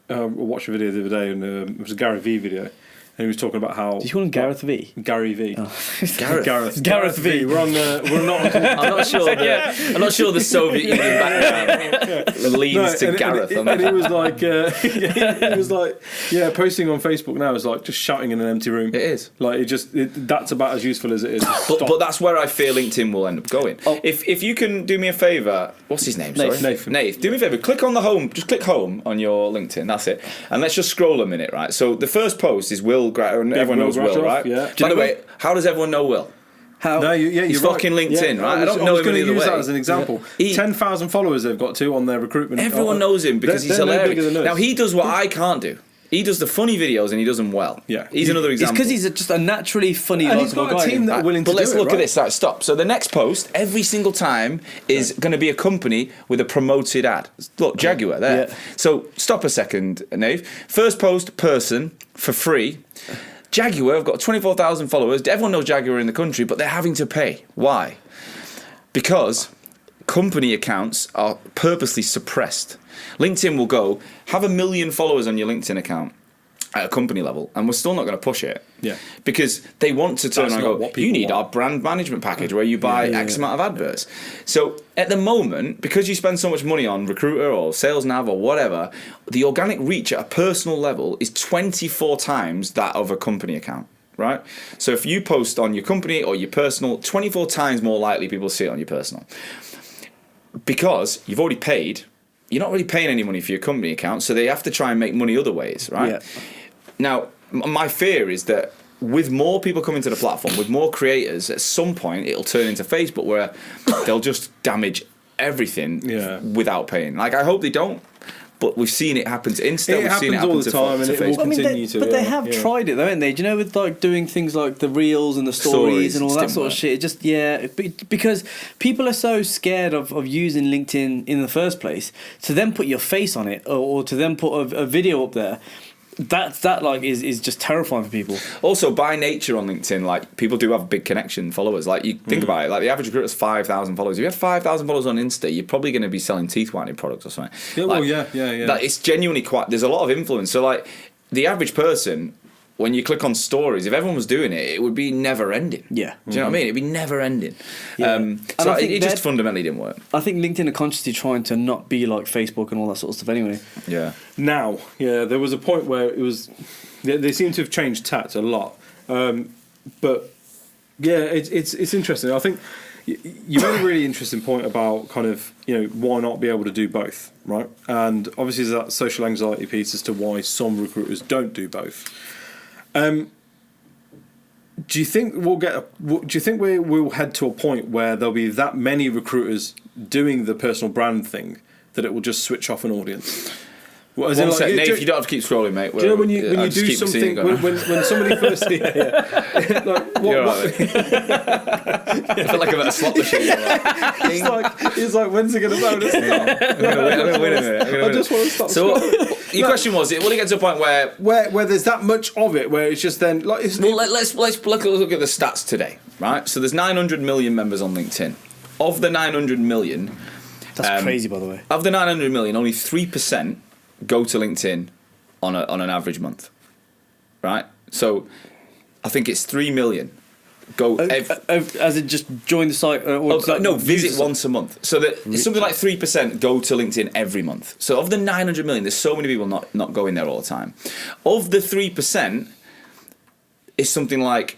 I watched a video the other day, and it was a Gary Vee video. And he was talking about how... Did you call him Gareth V? Gary V. Oh. Gareth V. We're not... I'm not sure the Soviet Union background leads to Gareth. And he was like... he was like... Yeah, posting on Facebook now is like just shouting in an empty room. It is. Like, that's about as useful as it is. But that's where I fear LinkedIn will end up going. Oh. If you can do me a favour... What's his name? Nathan. Do me a favour. Click on the home. Just click home on your LinkedIn. That's it. And let's just scroll a minute, right? So the first post is Will... Everyone knows Will, right? Yeah. By the way, how does everyone know Will? How? No, he's fucking right. LinkedIn, right? I don't know him any other way. I was going to use that as an example. 10,000 followers they've got on their recruitment. Everyone knows him because he's hilarious. Now, he does what I can't do. He does the funny videos and he does them well. Yeah. He's another example. It's because he's just a naturally funny and he's got a team that are willing to do it. But let's look at this. Right, stop. So the next post, every single time, is going to be a company with a promoted ad. Look, Jaguar there. Yeah. So stop a second, Nave. First post, person, for free. Jaguar have got 24,000 followers. Everyone knows Jaguar in the country, but they're having to pay. Why? Because company accounts are purposely suppressed. LinkedIn will go, have 1 million followers on your LinkedIn account at a company level, and we're still not going to push it. Yeah. Because they want to turn around and go, you need our brand management package where you buy X amount of adverts. So at the moment, because you spend so much money on Recruiter or Sales Nav or whatever, the organic reach at a personal level is 24 times that of a company account. Right? So if you post on your company or your personal, 24 times more likely people see it on your personal. Because you've already paid, you're not really paying any money for your company account, so they have to try and make money other ways, right? Yeah. Now, my fear is that with more people coming to the platform, with more creators, at some point it'll turn into Facebook where they'll just damage everything without paying. Like, I hope they don't. But we've seen it happen to Insta. We've seen it happen all the time, and it will continue to. But they have tried it, though, haven't they? Do you know, with like doing things like the reels and the stories and all that sort of shit? It just because people are so scared of using LinkedIn in the first place. To then put your face on it, or to then put a video up there. That like is just terrifying for people. Also, by nature on LinkedIn, like, people do have big connection followers. Like, you think about it, like the average recruiter has 5,000 followers. If you have 5,000 followers on Insta, you're probably going to be selling teeth whitening products or something. Yeah, like, Like, it's genuinely quite. There's a lot of influence. So like the average person, when you click on stories, if everyone was doing it, it would be never ending. Yeah. Do you know what I mean? It'd be never ending. Yeah. So it just fundamentally didn't work. I think LinkedIn are consciously trying to not be like Facebook and all that sort of stuff anyway. Yeah. Now, there was a point where it was. They seem to have changed tact a lot. But yeah, it's interesting. I think you made a really interesting point about kind of, why not be able to do both, right? And obviously there's that social anxiety piece as to why some recruiters don't do both. Do you think we'll head to a point where there'll be that many recruiters doing the personal brand thing that it will just switch off an audience? What, One sec, Nate, you don't have to keep scrolling, mate. Do you know when you do something when somebody first like, I feel like I'm at a slot machine. He's like, when's it going to bonus? I'm going to win it. I just want to stop. So your question was, will it get to a point where there's that much of it, where it's just then like? Let's look at the stats today, right? So there's 900 million members on LinkedIn. Of the 900 million, that's crazy, by the way. Of the 900 million, only 3% go to LinkedIn on an average month, right? So I think it's 3 million go as in just join the site visit once a month. So that it's something like 3% go to LinkedIn every month. So of the 900 million, there's so many people not going there all the time. Of the 3%, is something like,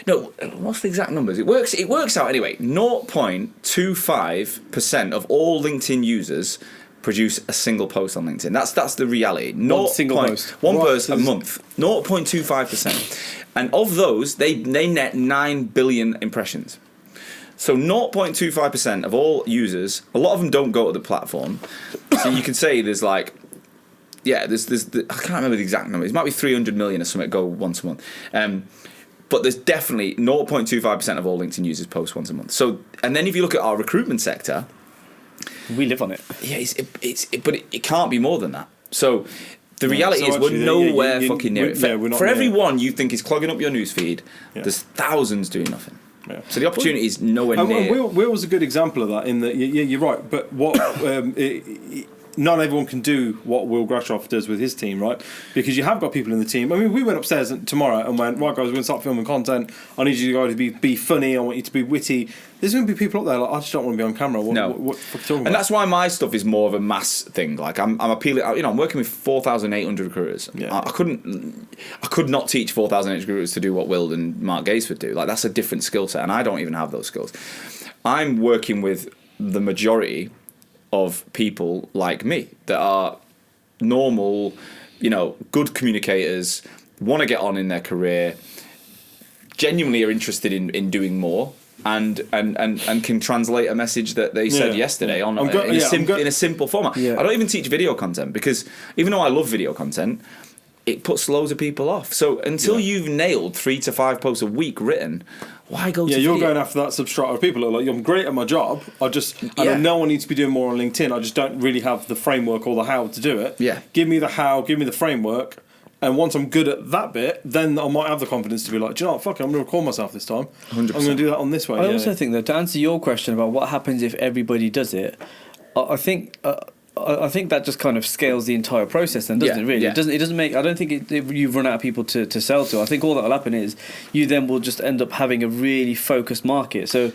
no, what's the exact numbers? It works out anyway. 0.25% of all LinkedIn users produce a single post on LinkedIn. That's the reality. One single post. One post a month. 0.25%. And of those, they net 9 billion impressions. So 0.25% of all users, a lot of them don't go to the platform. So you can say there's like, there's I can't remember the exact number. It might be 300 million or something go once a month. But there's definitely 0.25% of all LinkedIn users post once a month. So, and then if you look at our recruitment sector, we live on it. Yeah, but it can't be more than that. So the reality is we're nowhere fucking near it. For everyone you think is clogging up your newsfeed, there's thousands doing nothing. Yeah. So the opportunity is nowhere near. Will was a good example of that. In that, you're right. But what not everyone can do what Will Grashoff does with his team, right? Because you have got people in the team. I mean, we went upstairs tomorrow and went, right, guys, we're going to start filming content. I need you guys to be funny. I want you to be witty. There's going to be people up there like, I just don't want to be on camera. What are you talking about? And that's why my stuff is more of a mass thing. Like I'm appealing. I'm working with 4,800 recruiters. Yeah. I could not teach 4,800 recruiters to do what Will and Mark Gaisford do. Like that's a different skill set, and I don't even have those skills. I'm working with the majority of people like me that are normal, good communicators, want to get on in their career, genuinely are interested in doing more, and can translate a message that they said yesterday in a simple format. Yeah. I don't even teach video content because even though I love video content, it puts loads of people off. So until you've nailed 3 to 5 posts a week written, why go to video? You're going after that substrata of people who are like, I'm great at my job, I know I need to be doing more on LinkedIn, I just don't really have the framework or the how to do it. Yeah. Give me the how, give me the framework, and once I'm good at that bit, then I might have the confidence to be like, do you know what, fuck it, I'm going to record myself this time. 100%. I'm going to do that on this way. I also think that to answer your question about what happens if everybody does it, I think that just kind of scales the entire process, then, doesn't it? Really, it doesn't make. I don't think you've run out of people to sell to. I think all that will happen is you then will just end up having a really focused market. So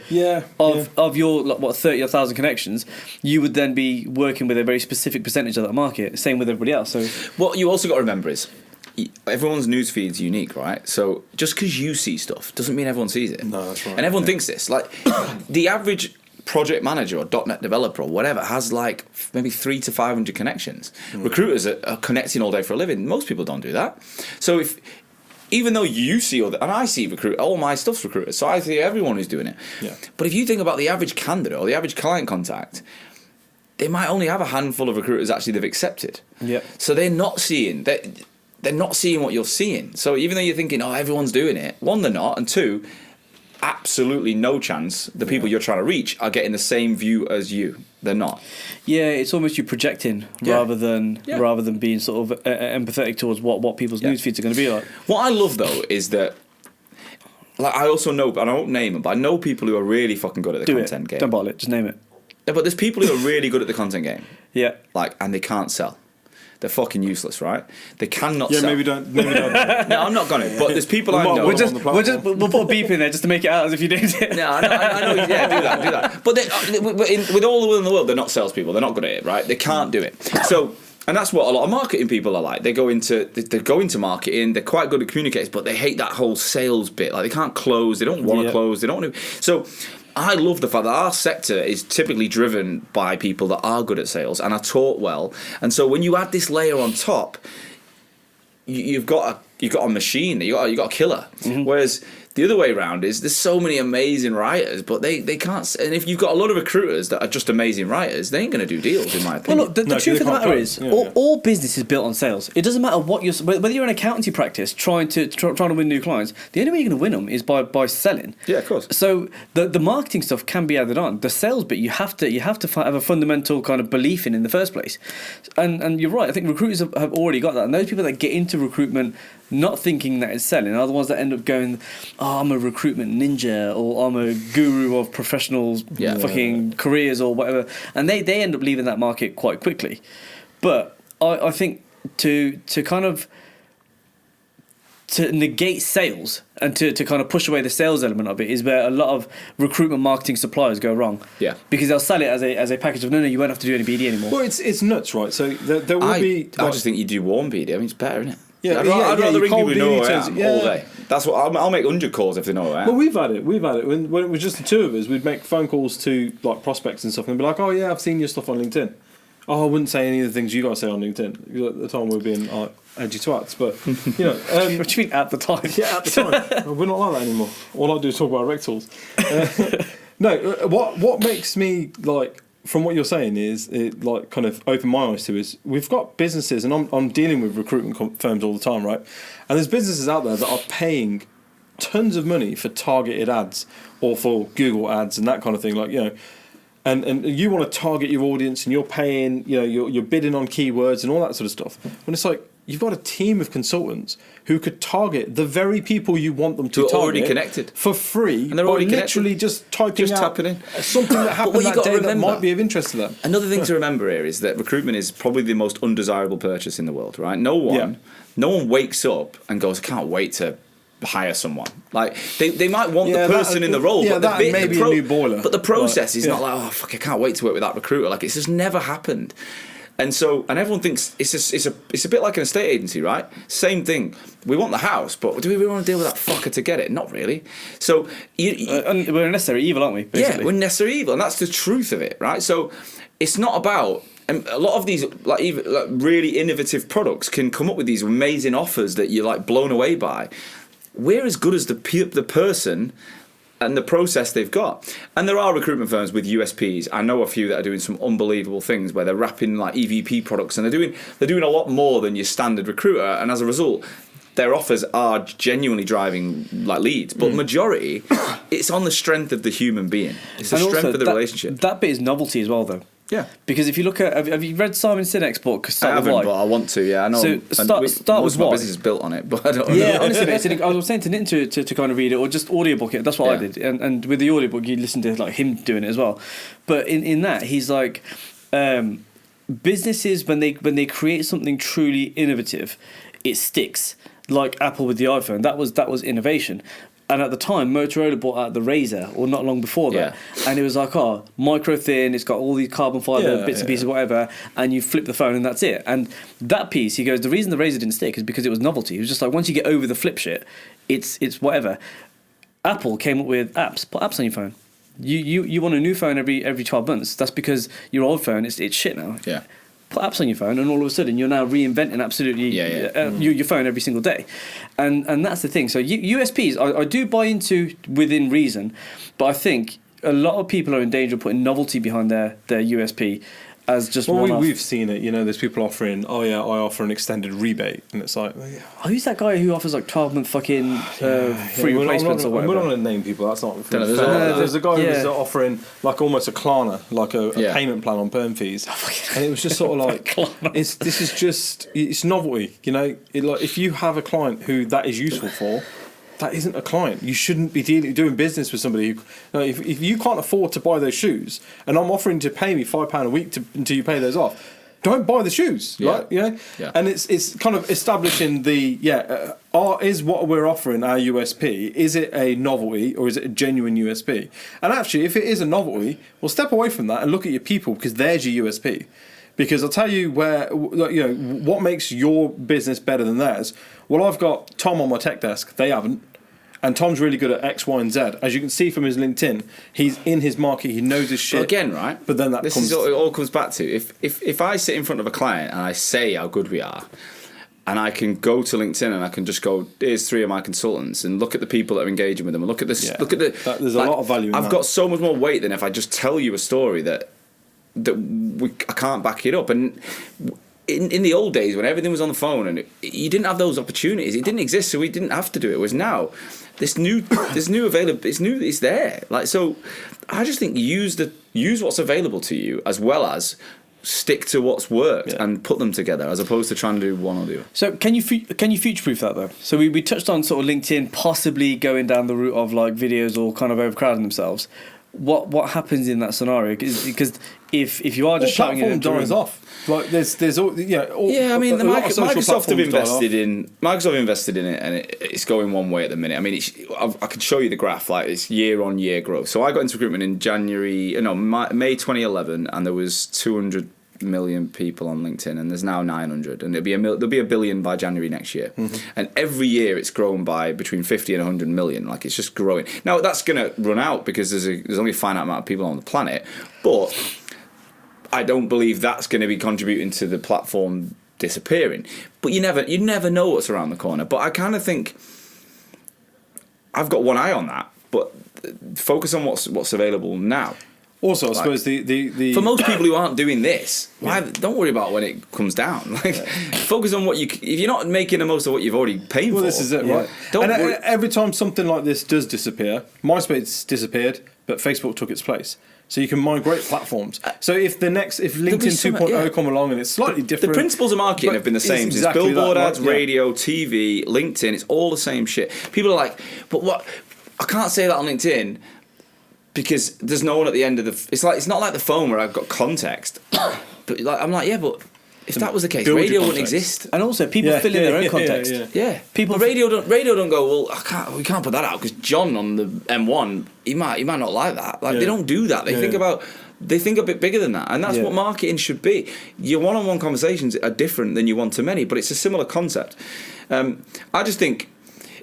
of your 30,000 connections, you would then be working with a very specific percentage of that market. Same with everybody else. So what you also got to remember is everyone's newsfeed is unique, right? So just because you see stuff doesn't mean everyone sees it. No, that's right. And everyone thinks this. Like the average project manager or .NET developer or whatever has like maybe 300 to 500 connections. Recruiters are connecting all day for a living. Most people don't do that. So even though you see and I see all my stuff's recruiters, so I see everyone who's doing it. Yeah. But if you think about the average candidate or the average client contact, they might only have a handful of recruiters actually they've accepted. Yeah. So they're not seeing what you're seeing. So even though you're thinking, everyone's doing it, one, they're not, and two, absolutely no chance the people you're trying to reach are getting the same view as you. They're not. Yeah, it's almost you projecting rather than being sort of empathetic towards what people's news feeds are going to be like. What I love though is that, like, I also know, and I won't name them, but I know people who are really fucking good at the content game. Don't bottle it, just name it. Yeah, but there's people who are really good at the content game. Yeah. And they can't sell. They're fucking useless, right? They cannot sell. Yeah, maybe don't. No, I'm not going to. But there's people I know. We'll put a beep in there just to make it out as if you did it. No, I know. Yeah, do that. But with all the will in the world, they're not salespeople. They're not good at it, right? They can't do it. So, and that's what a lot of marketing people are like. They go into marketing. They're quite good at communicators, but they hate that whole sales bit. Like they can't close. They don't want to close. They don't want to. So, I love the fact that our sector is typically driven by people that are good at sales and are taught well. And so when you add this layer on top, you've got a machine. You got a killer. Mm-hmm. Whereas The other way around is there's so many amazing writers, but they can't. And if you've got a lot of recruiters that are just amazing writers, they ain't going to do deals, in my opinion. Well, look, the truth of the matter is, all business is built on sales. It doesn't matter what whether you're an accountancy practice trying to win new clients. The only way you're going to win them is by selling. Yeah, of course. So the marketing stuff can be added on. The sales bit you have to have a fundamental kind of belief in the first place. And you're right. I think recruiters have already got that. And those people that get into recruitment not thinking that it's selling are the ones that end up going, oh, I'm a recruitment ninja, or I'm a guru of professional fucking careers or whatever, and they end up leaving that market quite quickly. But I think to negate sales and to kind of push away the sales element of it is where a lot of recruitment marketing suppliers go wrong. Yeah, because they'll sell it as a package of no, you won't have to do any BD anymore. Well, it's nuts, right? So there will be. I just think you do warm BD. I mean, it's better, isn't it? Yeah, I'd rather ring people who know who I am all day. That's what I'll make 100 calls if they know who I am. Well, we've had it. When it was just the two of us, we'd make phone calls to like prospects and stuff, and be like, "Oh yeah, I've seen your stuff on LinkedIn." Oh, I wouldn't say any of the things you guys say on LinkedIn. Because at the time we were being edgy twats, but you know. What do you mean at the time? Yeah, at the time. We're not like that anymore. All I do is talk about rectals. No, what makes me like. From what you're saying is, it like kind of open my eyes to is we've got businesses, and I'm dealing with recruitment firms all the time, right? And there's businesses out there that are paying tons of money for targeted ads or for Google ads and that kind of thing, like, you know, and you want to target your audience and you're paying, you know, you're bidding on keywords and all that sort of stuff. When it's like you've got a team of consultants who could target the very people you want them to target, already connected for free, and they're already literally connected. Just typing out tapping in something that happened that day that might be of interest to them. Another thing to remember here is that recruitment is probably the most undesirable purchase in the world, right? No one wakes up and goes, I can't wait to hire someone. Like they might want the person in the role, but that may be a new boiler. But the process is not like, oh fuck, I can't wait to work with that recruiter. Like it's just never happened. And everyone thinks it's a bit like an estate agency, right? Same thing. We want the house, but do we really want to deal with that fucker to get it? Not really. So we're necessary evil, aren't we? Basically? Yeah, we're necessary evil, and that's the truth of it, right? So it's not about. And a lot of these even really innovative products can come up with these amazing offers that you're like blown away by. We're as good as the person and the process they've got. And there are recruitment firms with USPs. I know a few that are doing some unbelievable things where they're wrapping like EVP products, and they're doing a lot more than your standard recruiter, and as a result their offers are genuinely driving like leads. But majority, it's on the strength of the human being. It's the strength of the relationship. That bit is novelty as well, though. Yeah, because if you look at, have you read Simon Sinek's book? I haven't, but I want to. Yeah, I know. So start with my what? business is built on it, but I don't know. Yeah, honestly, I was saying to Nitin to kind of read it or just audiobook it. That's what I did, and with the audiobook, you listen to like him doing it as well. But in that, he's like, businesses when they create something truly innovative, it sticks. Like Apple with the iPhone, that was innovation. And at the time, Motorola brought out the Razr, or not long before that, and it was like, micro thin, it's got all these carbon fibre bits and pieces, whatever, and you flip the phone and that's it. And that piece, he goes, the reason the Razr didn't stick is because it was novelty. It was just like, once you get over the flip shit, it's whatever. Apple came up with apps. Put apps on your phone. You want a new phone every 12 months. That's because your old phone, it's shit now. Yeah. Put apps on your phone, and all of a sudden you're now reinventing absolutely your phone every single day, and that's the thing. So USPs, I do buy into within reason, but I think a lot of people are in danger of putting novelty behind their USP as just one-off. We've seen it, you know, there's people offering, I offer an extended rebate, and it's like, who's that guy who offers like 12-month fucking free replacements or whatever? We're not going to name people, that's not there's a guy who's offering like almost a Klarna, like a payment plan on perm fees, and it was just sort of like, it's novelty, you know, like if you have a client who that is useful for, that isn't a client. You shouldn't be doing business with somebody who, if you can't afford to buy those shoes, and I'm offering to pay me £5 a week until you pay those off, don't buy the shoes, right? Yeah. And it's kind of establishing is what we're offering our USP, is it a novelty or is it a genuine USP? And actually, if it is a novelty, well, step away from that and look at your people, because there's your USP. Because I'll tell you what makes your business better than theirs. Well, I've got Tom on my tech desk. They haven't. And Tom's really good at X, Y, and Z. As you can see from his LinkedIn, he's in his market. He knows his shit. But again, right? But then it all comes back to if I sit in front of a client and I say how good we are, and I can go to LinkedIn and I can just go, here's 3 of my consultants, and look at the people that are engaging with them, and look at this. Yeah. Look at the. There's a lot of value. I've got so much more weight than if I just tell you a story that I can't back it up. And in the old days when everything was on the phone and you didn't have those opportunities, it didn't exist, so we didn't have to do it. Whereas now, this new available, it's there. Like, so, I just think use what's available to you, as well as stick to what's worked and put them together, as opposed to trying to do one or the other. So can you future-proof that though? So we touched on sort of LinkedIn possibly going down the route of like videos or kind of overcrowding themselves. What happens in that scenario? Because if you are just shouting it, dies off. Like there's all, I mean, Microsoft have invested in it, and it's going one way at the minute. I mean, I can show you the graph, like it's year-on-year growth. So I got into recruitment in May 2011, and there was 200 million people on LinkedIn, and there's now 900, and there'll be 1 billion by January next year. And every year it's grown by between 50 and 100 million. Like, it's just growing. Now that's going to run out because there's only a finite amount of people on the planet, but I don't believe that's going to be contributing to the platform disappearing. But you never know what's around the corner. But I kind of think I've got one eye on that, but focus on what's available now. Also, I suppose the for most people who aren't doing this, don't worry about when it comes down. Focus on what if you're not making the most of what you've already paid for. Well, this is it, right? Every time something like this does disappear, MySpace disappeared, but Facebook took its place. So you can migrate platforms. So if LinkedIn 2.0 come along and it's slightly different, the principles of marketing have been the same since billboard ads, radio, TV, LinkedIn. It's all the same shit. People are like, but what? I can't say that on LinkedIn, because there's no one at the end of the. It's not like the phone where I've got context. But I'm like, yeah, but if that was the case, radio wouldn't exist. And also, people fill in their own context. Yeah. People radio don't go, well, we can't put that out because John on the M1, he might not like that. Like, they don't do that. They think a bit bigger than that, and that's what marketing should be. Your one-on-one conversations are different than your one-to-many, but it's a similar concept. I just think.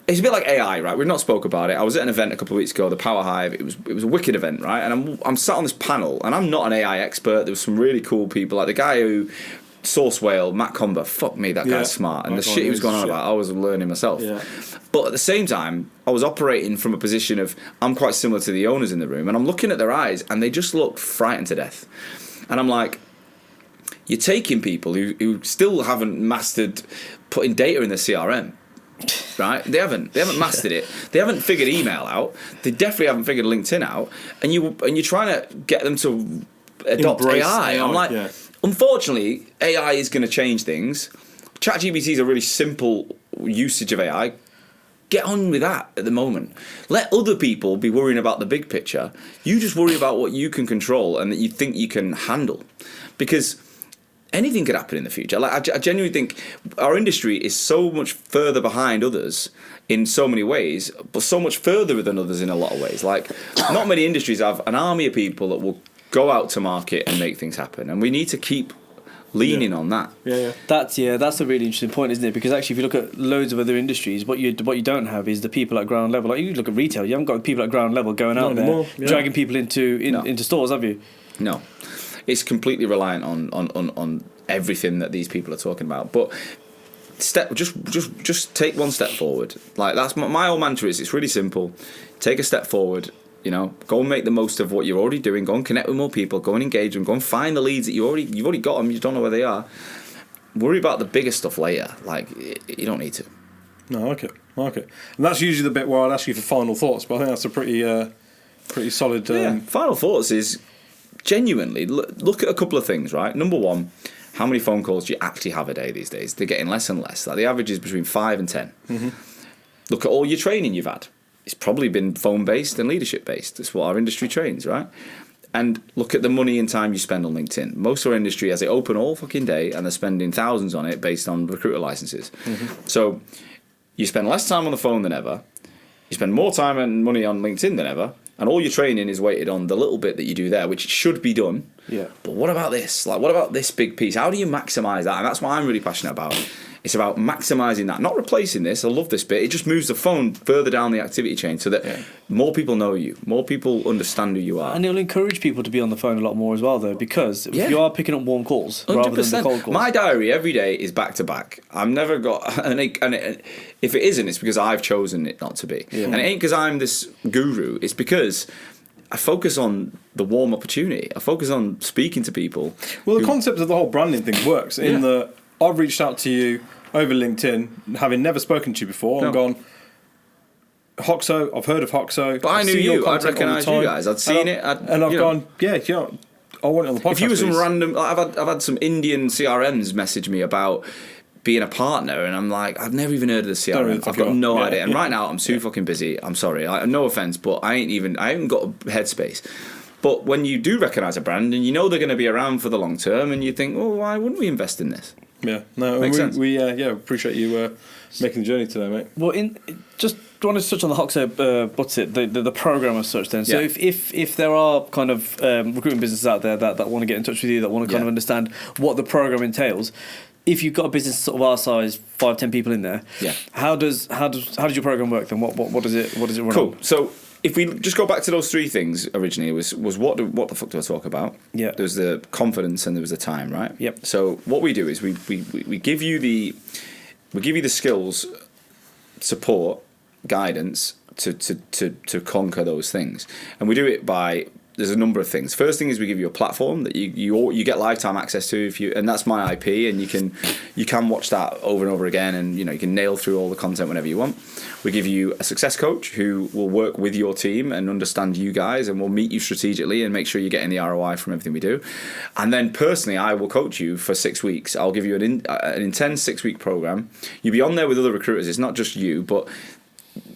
It's a bit like AI, right? We've not spoke about it. I was at an event a couple of weeks ago, the Power Hive. It was a wicked event, right? And I'm sat on this panel, and I'm not an AI expert. There was some really cool people, like the guy who Source Whale, Matt Comber. Fuck me, that guy's smart. And the shit he was going on about, I was learning myself. Yeah. But at the same time, I was operating from a position of, I'm quite similar to the owners in the room, and I'm looking at their eyes, and they just look frightened to death. And I'm like, you're taking people who still haven't mastered putting data in their CRM. Right? They haven't mastered it. They haven't figured email out. They definitely haven't figured LinkedIn out. And you're trying to get them to adopt AI. I'm like, unfortunately, AI is going to change things. ChatGPT is a really simple usage of AI. Get on with that at the moment. Let other people be worrying about the big picture. You just worry about what you can control and that you think you can handle. Because anything could happen in the future. Like, I genuinely think our industry is so much further behind others in so many ways, but so much further than others in a lot of ways. Like, not many industries have an army of people that will go out to market and make things happen, and we need to keep leaning on that. That's a really interesting point, isn't it? Because actually, if you look at loads of other industries, what you don't have is the people at ground level. Like, you look at retail, you haven't got people at ground level going out there dragging people into stores, have you? No. It's completely reliant on everything that these people are talking about. But just take one step forward. Like, that's my whole mantra is, it's really simple. Take a step forward. Go and make the most of what you're already doing. Go and connect with more people. Go and engage them. Go and find the leads that you've already got them. You don't know where they are. Worry about the bigger stuff later. Like, you don't need to. No, okay. And that's usually the bit where I'd ask you for final thoughts. But I think that's a pretty solid. Final thoughts is, genuinely look at a couple of things, right? Number one, how many phone calls do you actually have a day these days? They're getting less and less. Like, the average is between 5 and 10. Mm-hmm. Look at all your training you've had. It's probably been phone based and leadership based. That's what our industry trains, right? And look at the money and time you spend on LinkedIn. Most of our industry has it open all fucking day, and they're spending thousands on it based on recruiter licenses. Mm-hmm. So you spend less time on the phone than ever. You spend more time and money on LinkedIn than ever. And all your training is weighted on the little bit that you do there, which should be done. Yeah. But what about this? Like, what about this big piece? How do you maximise that? And that's what I'm really passionate about. It's about maximising that, not replacing this. I love this bit. It just moves the phone further down the activity chain so that more people know you, more people understand who you are. And it'll encourage people to be on the phone a lot more as well, though, because if you are picking up warm calls 100%. Rather than the cold calls. My diary every day is back to back. I've never got, if it isn't, it's because I've chosen it not to be. Yeah. And it ain't because I'm this guru. It's because I focus on the warm opportunity. I focus on speaking to people. Well, the concept of the whole branding thing works in that I've reached out to you over LinkedIn, having never spoken to you before, and gone, Hoxo, I've heard of Hoxo. But I knew you. I'd recognise you guys. I'd seen it. And I've gone, I want it on the podcast. If you were some random, I've had some Indian CRMs message me about being a partner, and I'm like, I've never even heard of the CRM. I've got no idea. And right now, I'm too fucking busy. I'm sorry. No offense, but I haven't got a headspace. But when you do recognise a brand and you know they're going to be around for the long term, and you think, oh, why wouldn't we invest in this? Yeah, no, makes sense. We appreciate you making the journey today, mate. Well, just wanted to touch on the Hoxo, what's it, the program as such. Then, so if there are kind of recruitment businesses out there that want to get in touch with you, that want to kind of understand what the program entails. If you've got a business sort of our size, 5-10 people in there, how does your program work then? What does it run Cool. on? So if we just go back to those three things originally, was what the fuck do I talk about? Yeah. There was the confidence and there was the time, right? Yep. So what we do is we give you the skills, support, guidance to conquer those things, and we do it by. There's a number of things. First thing is we give you a platform that you get lifetime access to and that's my IP, and you can watch that over and over again, and you can nail through all the content whenever you want. We give you a success coach who will work with your team and understand you guys, and will meet you strategically and make sure you're getting the ROI from everything we do. And then personally, I will coach you for 6 weeks. I'll give you an intense 6-week program. You'll be on there with other recruiters. It's not just you, but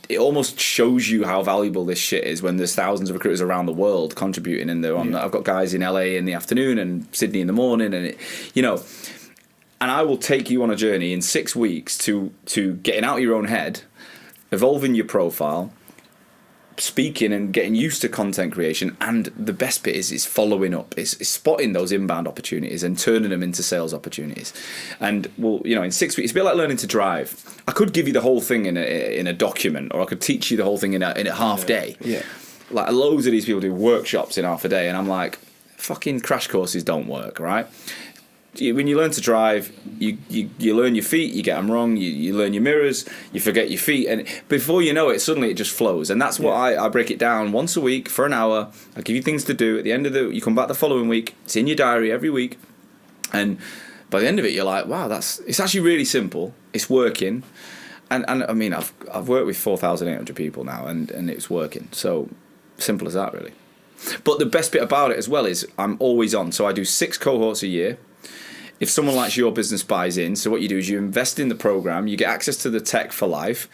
it almost shows you how valuable this shit is when there's thousands of recruiters around the world contributing, and they're on. I've got guys in LA in the afternoon and Sydney in the morning, and and I will take you on a journey in 6 weeks to getting out of your own head, evolving your profile, speaking and getting used to content creation, and the best bit is following up. It's spotting those inbound opportunities and turning them into sales opportunities. And in 6 weeks, it's a bit like learning to drive. I could give you the whole thing in a document, or I could teach you the whole thing in a half day. Yeah. Like loads of these people do workshops in half a day, and I'm like, fucking crash courses don't work, right? When you learn to drive, you learn your feet, you get them wrong, you learn your mirrors, you forget your feet, and before you know it, suddenly it just flows. And that's what I break it down once a week for an hour. I give you things to do. At the end of you come back the following week. It's in your diary every week, and by the end of it, you're like, wow, it's actually really simple. It's working, and I mean, I've worked with 4,800 people now, and it's working. So simple as that, really. But the best bit about it as well is I'm always on. So I do 6 cohorts a year. If someone likes your business buys in, so what you do is you invest in the program, you get access to the tech for life,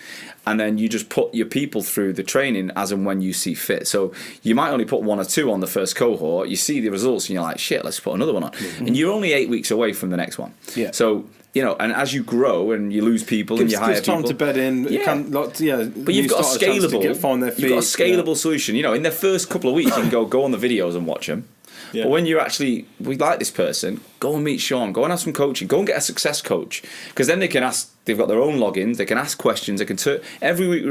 and then you just put your people through the training as and when you see fit. So you might only put 1 or 2 on the first cohort, you see the results, and you're like, shit, let's put another one on. Mm-hmm. And you're only 8 weeks away from the next one. Yeah. So, and as you grow and you lose people and you hire people, time to bed in. Yeah. But you've got a scalable, find their feet, you've got a scalable solution. In their first couple of weeks, you can go on the videos and watch them. Yeah. But when we like this person, go and meet Sean, go and have some coaching, go and get a success coach, because then they can ask, they've got their own logins, they can ask questions, they can every week we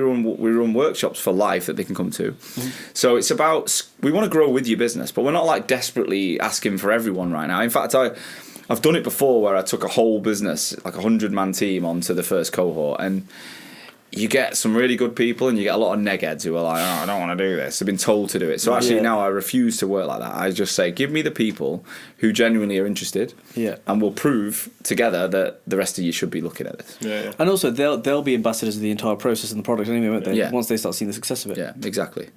run workshops for life that they can come to. Mm-hmm. So it's about, we want to grow with your business, but we're not like desperately asking for everyone right now. In fact, I've done it before where I took a whole business, like 100-man team onto the first cohort, and you get some really good people and you get a lot of negheads who are like, oh, I don't want to do this. They've been told to do it. So actually now I refuse to work like that. I just say, give me the people who genuinely are interested, and we'll prove together that the rest of you should be looking at this. Yeah. And also they'll be ambassadors of the entire process and the product anyway, won't they? Once they start seeing the success of it. Yeah, exactly.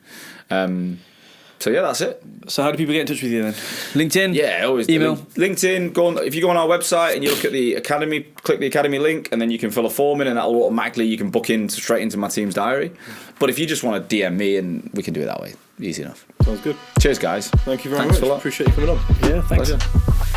So that's it. So how do people get in touch with you then? LinkedIn? Yeah, always. Email? LinkedIn, if you go on our website and you look at the academy, click the academy link, and then you can fill a form in, and that'll automatically, you can book in straight into my team's diary. But if you just want to DM me, and we can do it that way. Easy enough. Sounds good. Cheers, guys. Thank you very much. Appreciate you coming on. Yeah, thanks. Pleasure.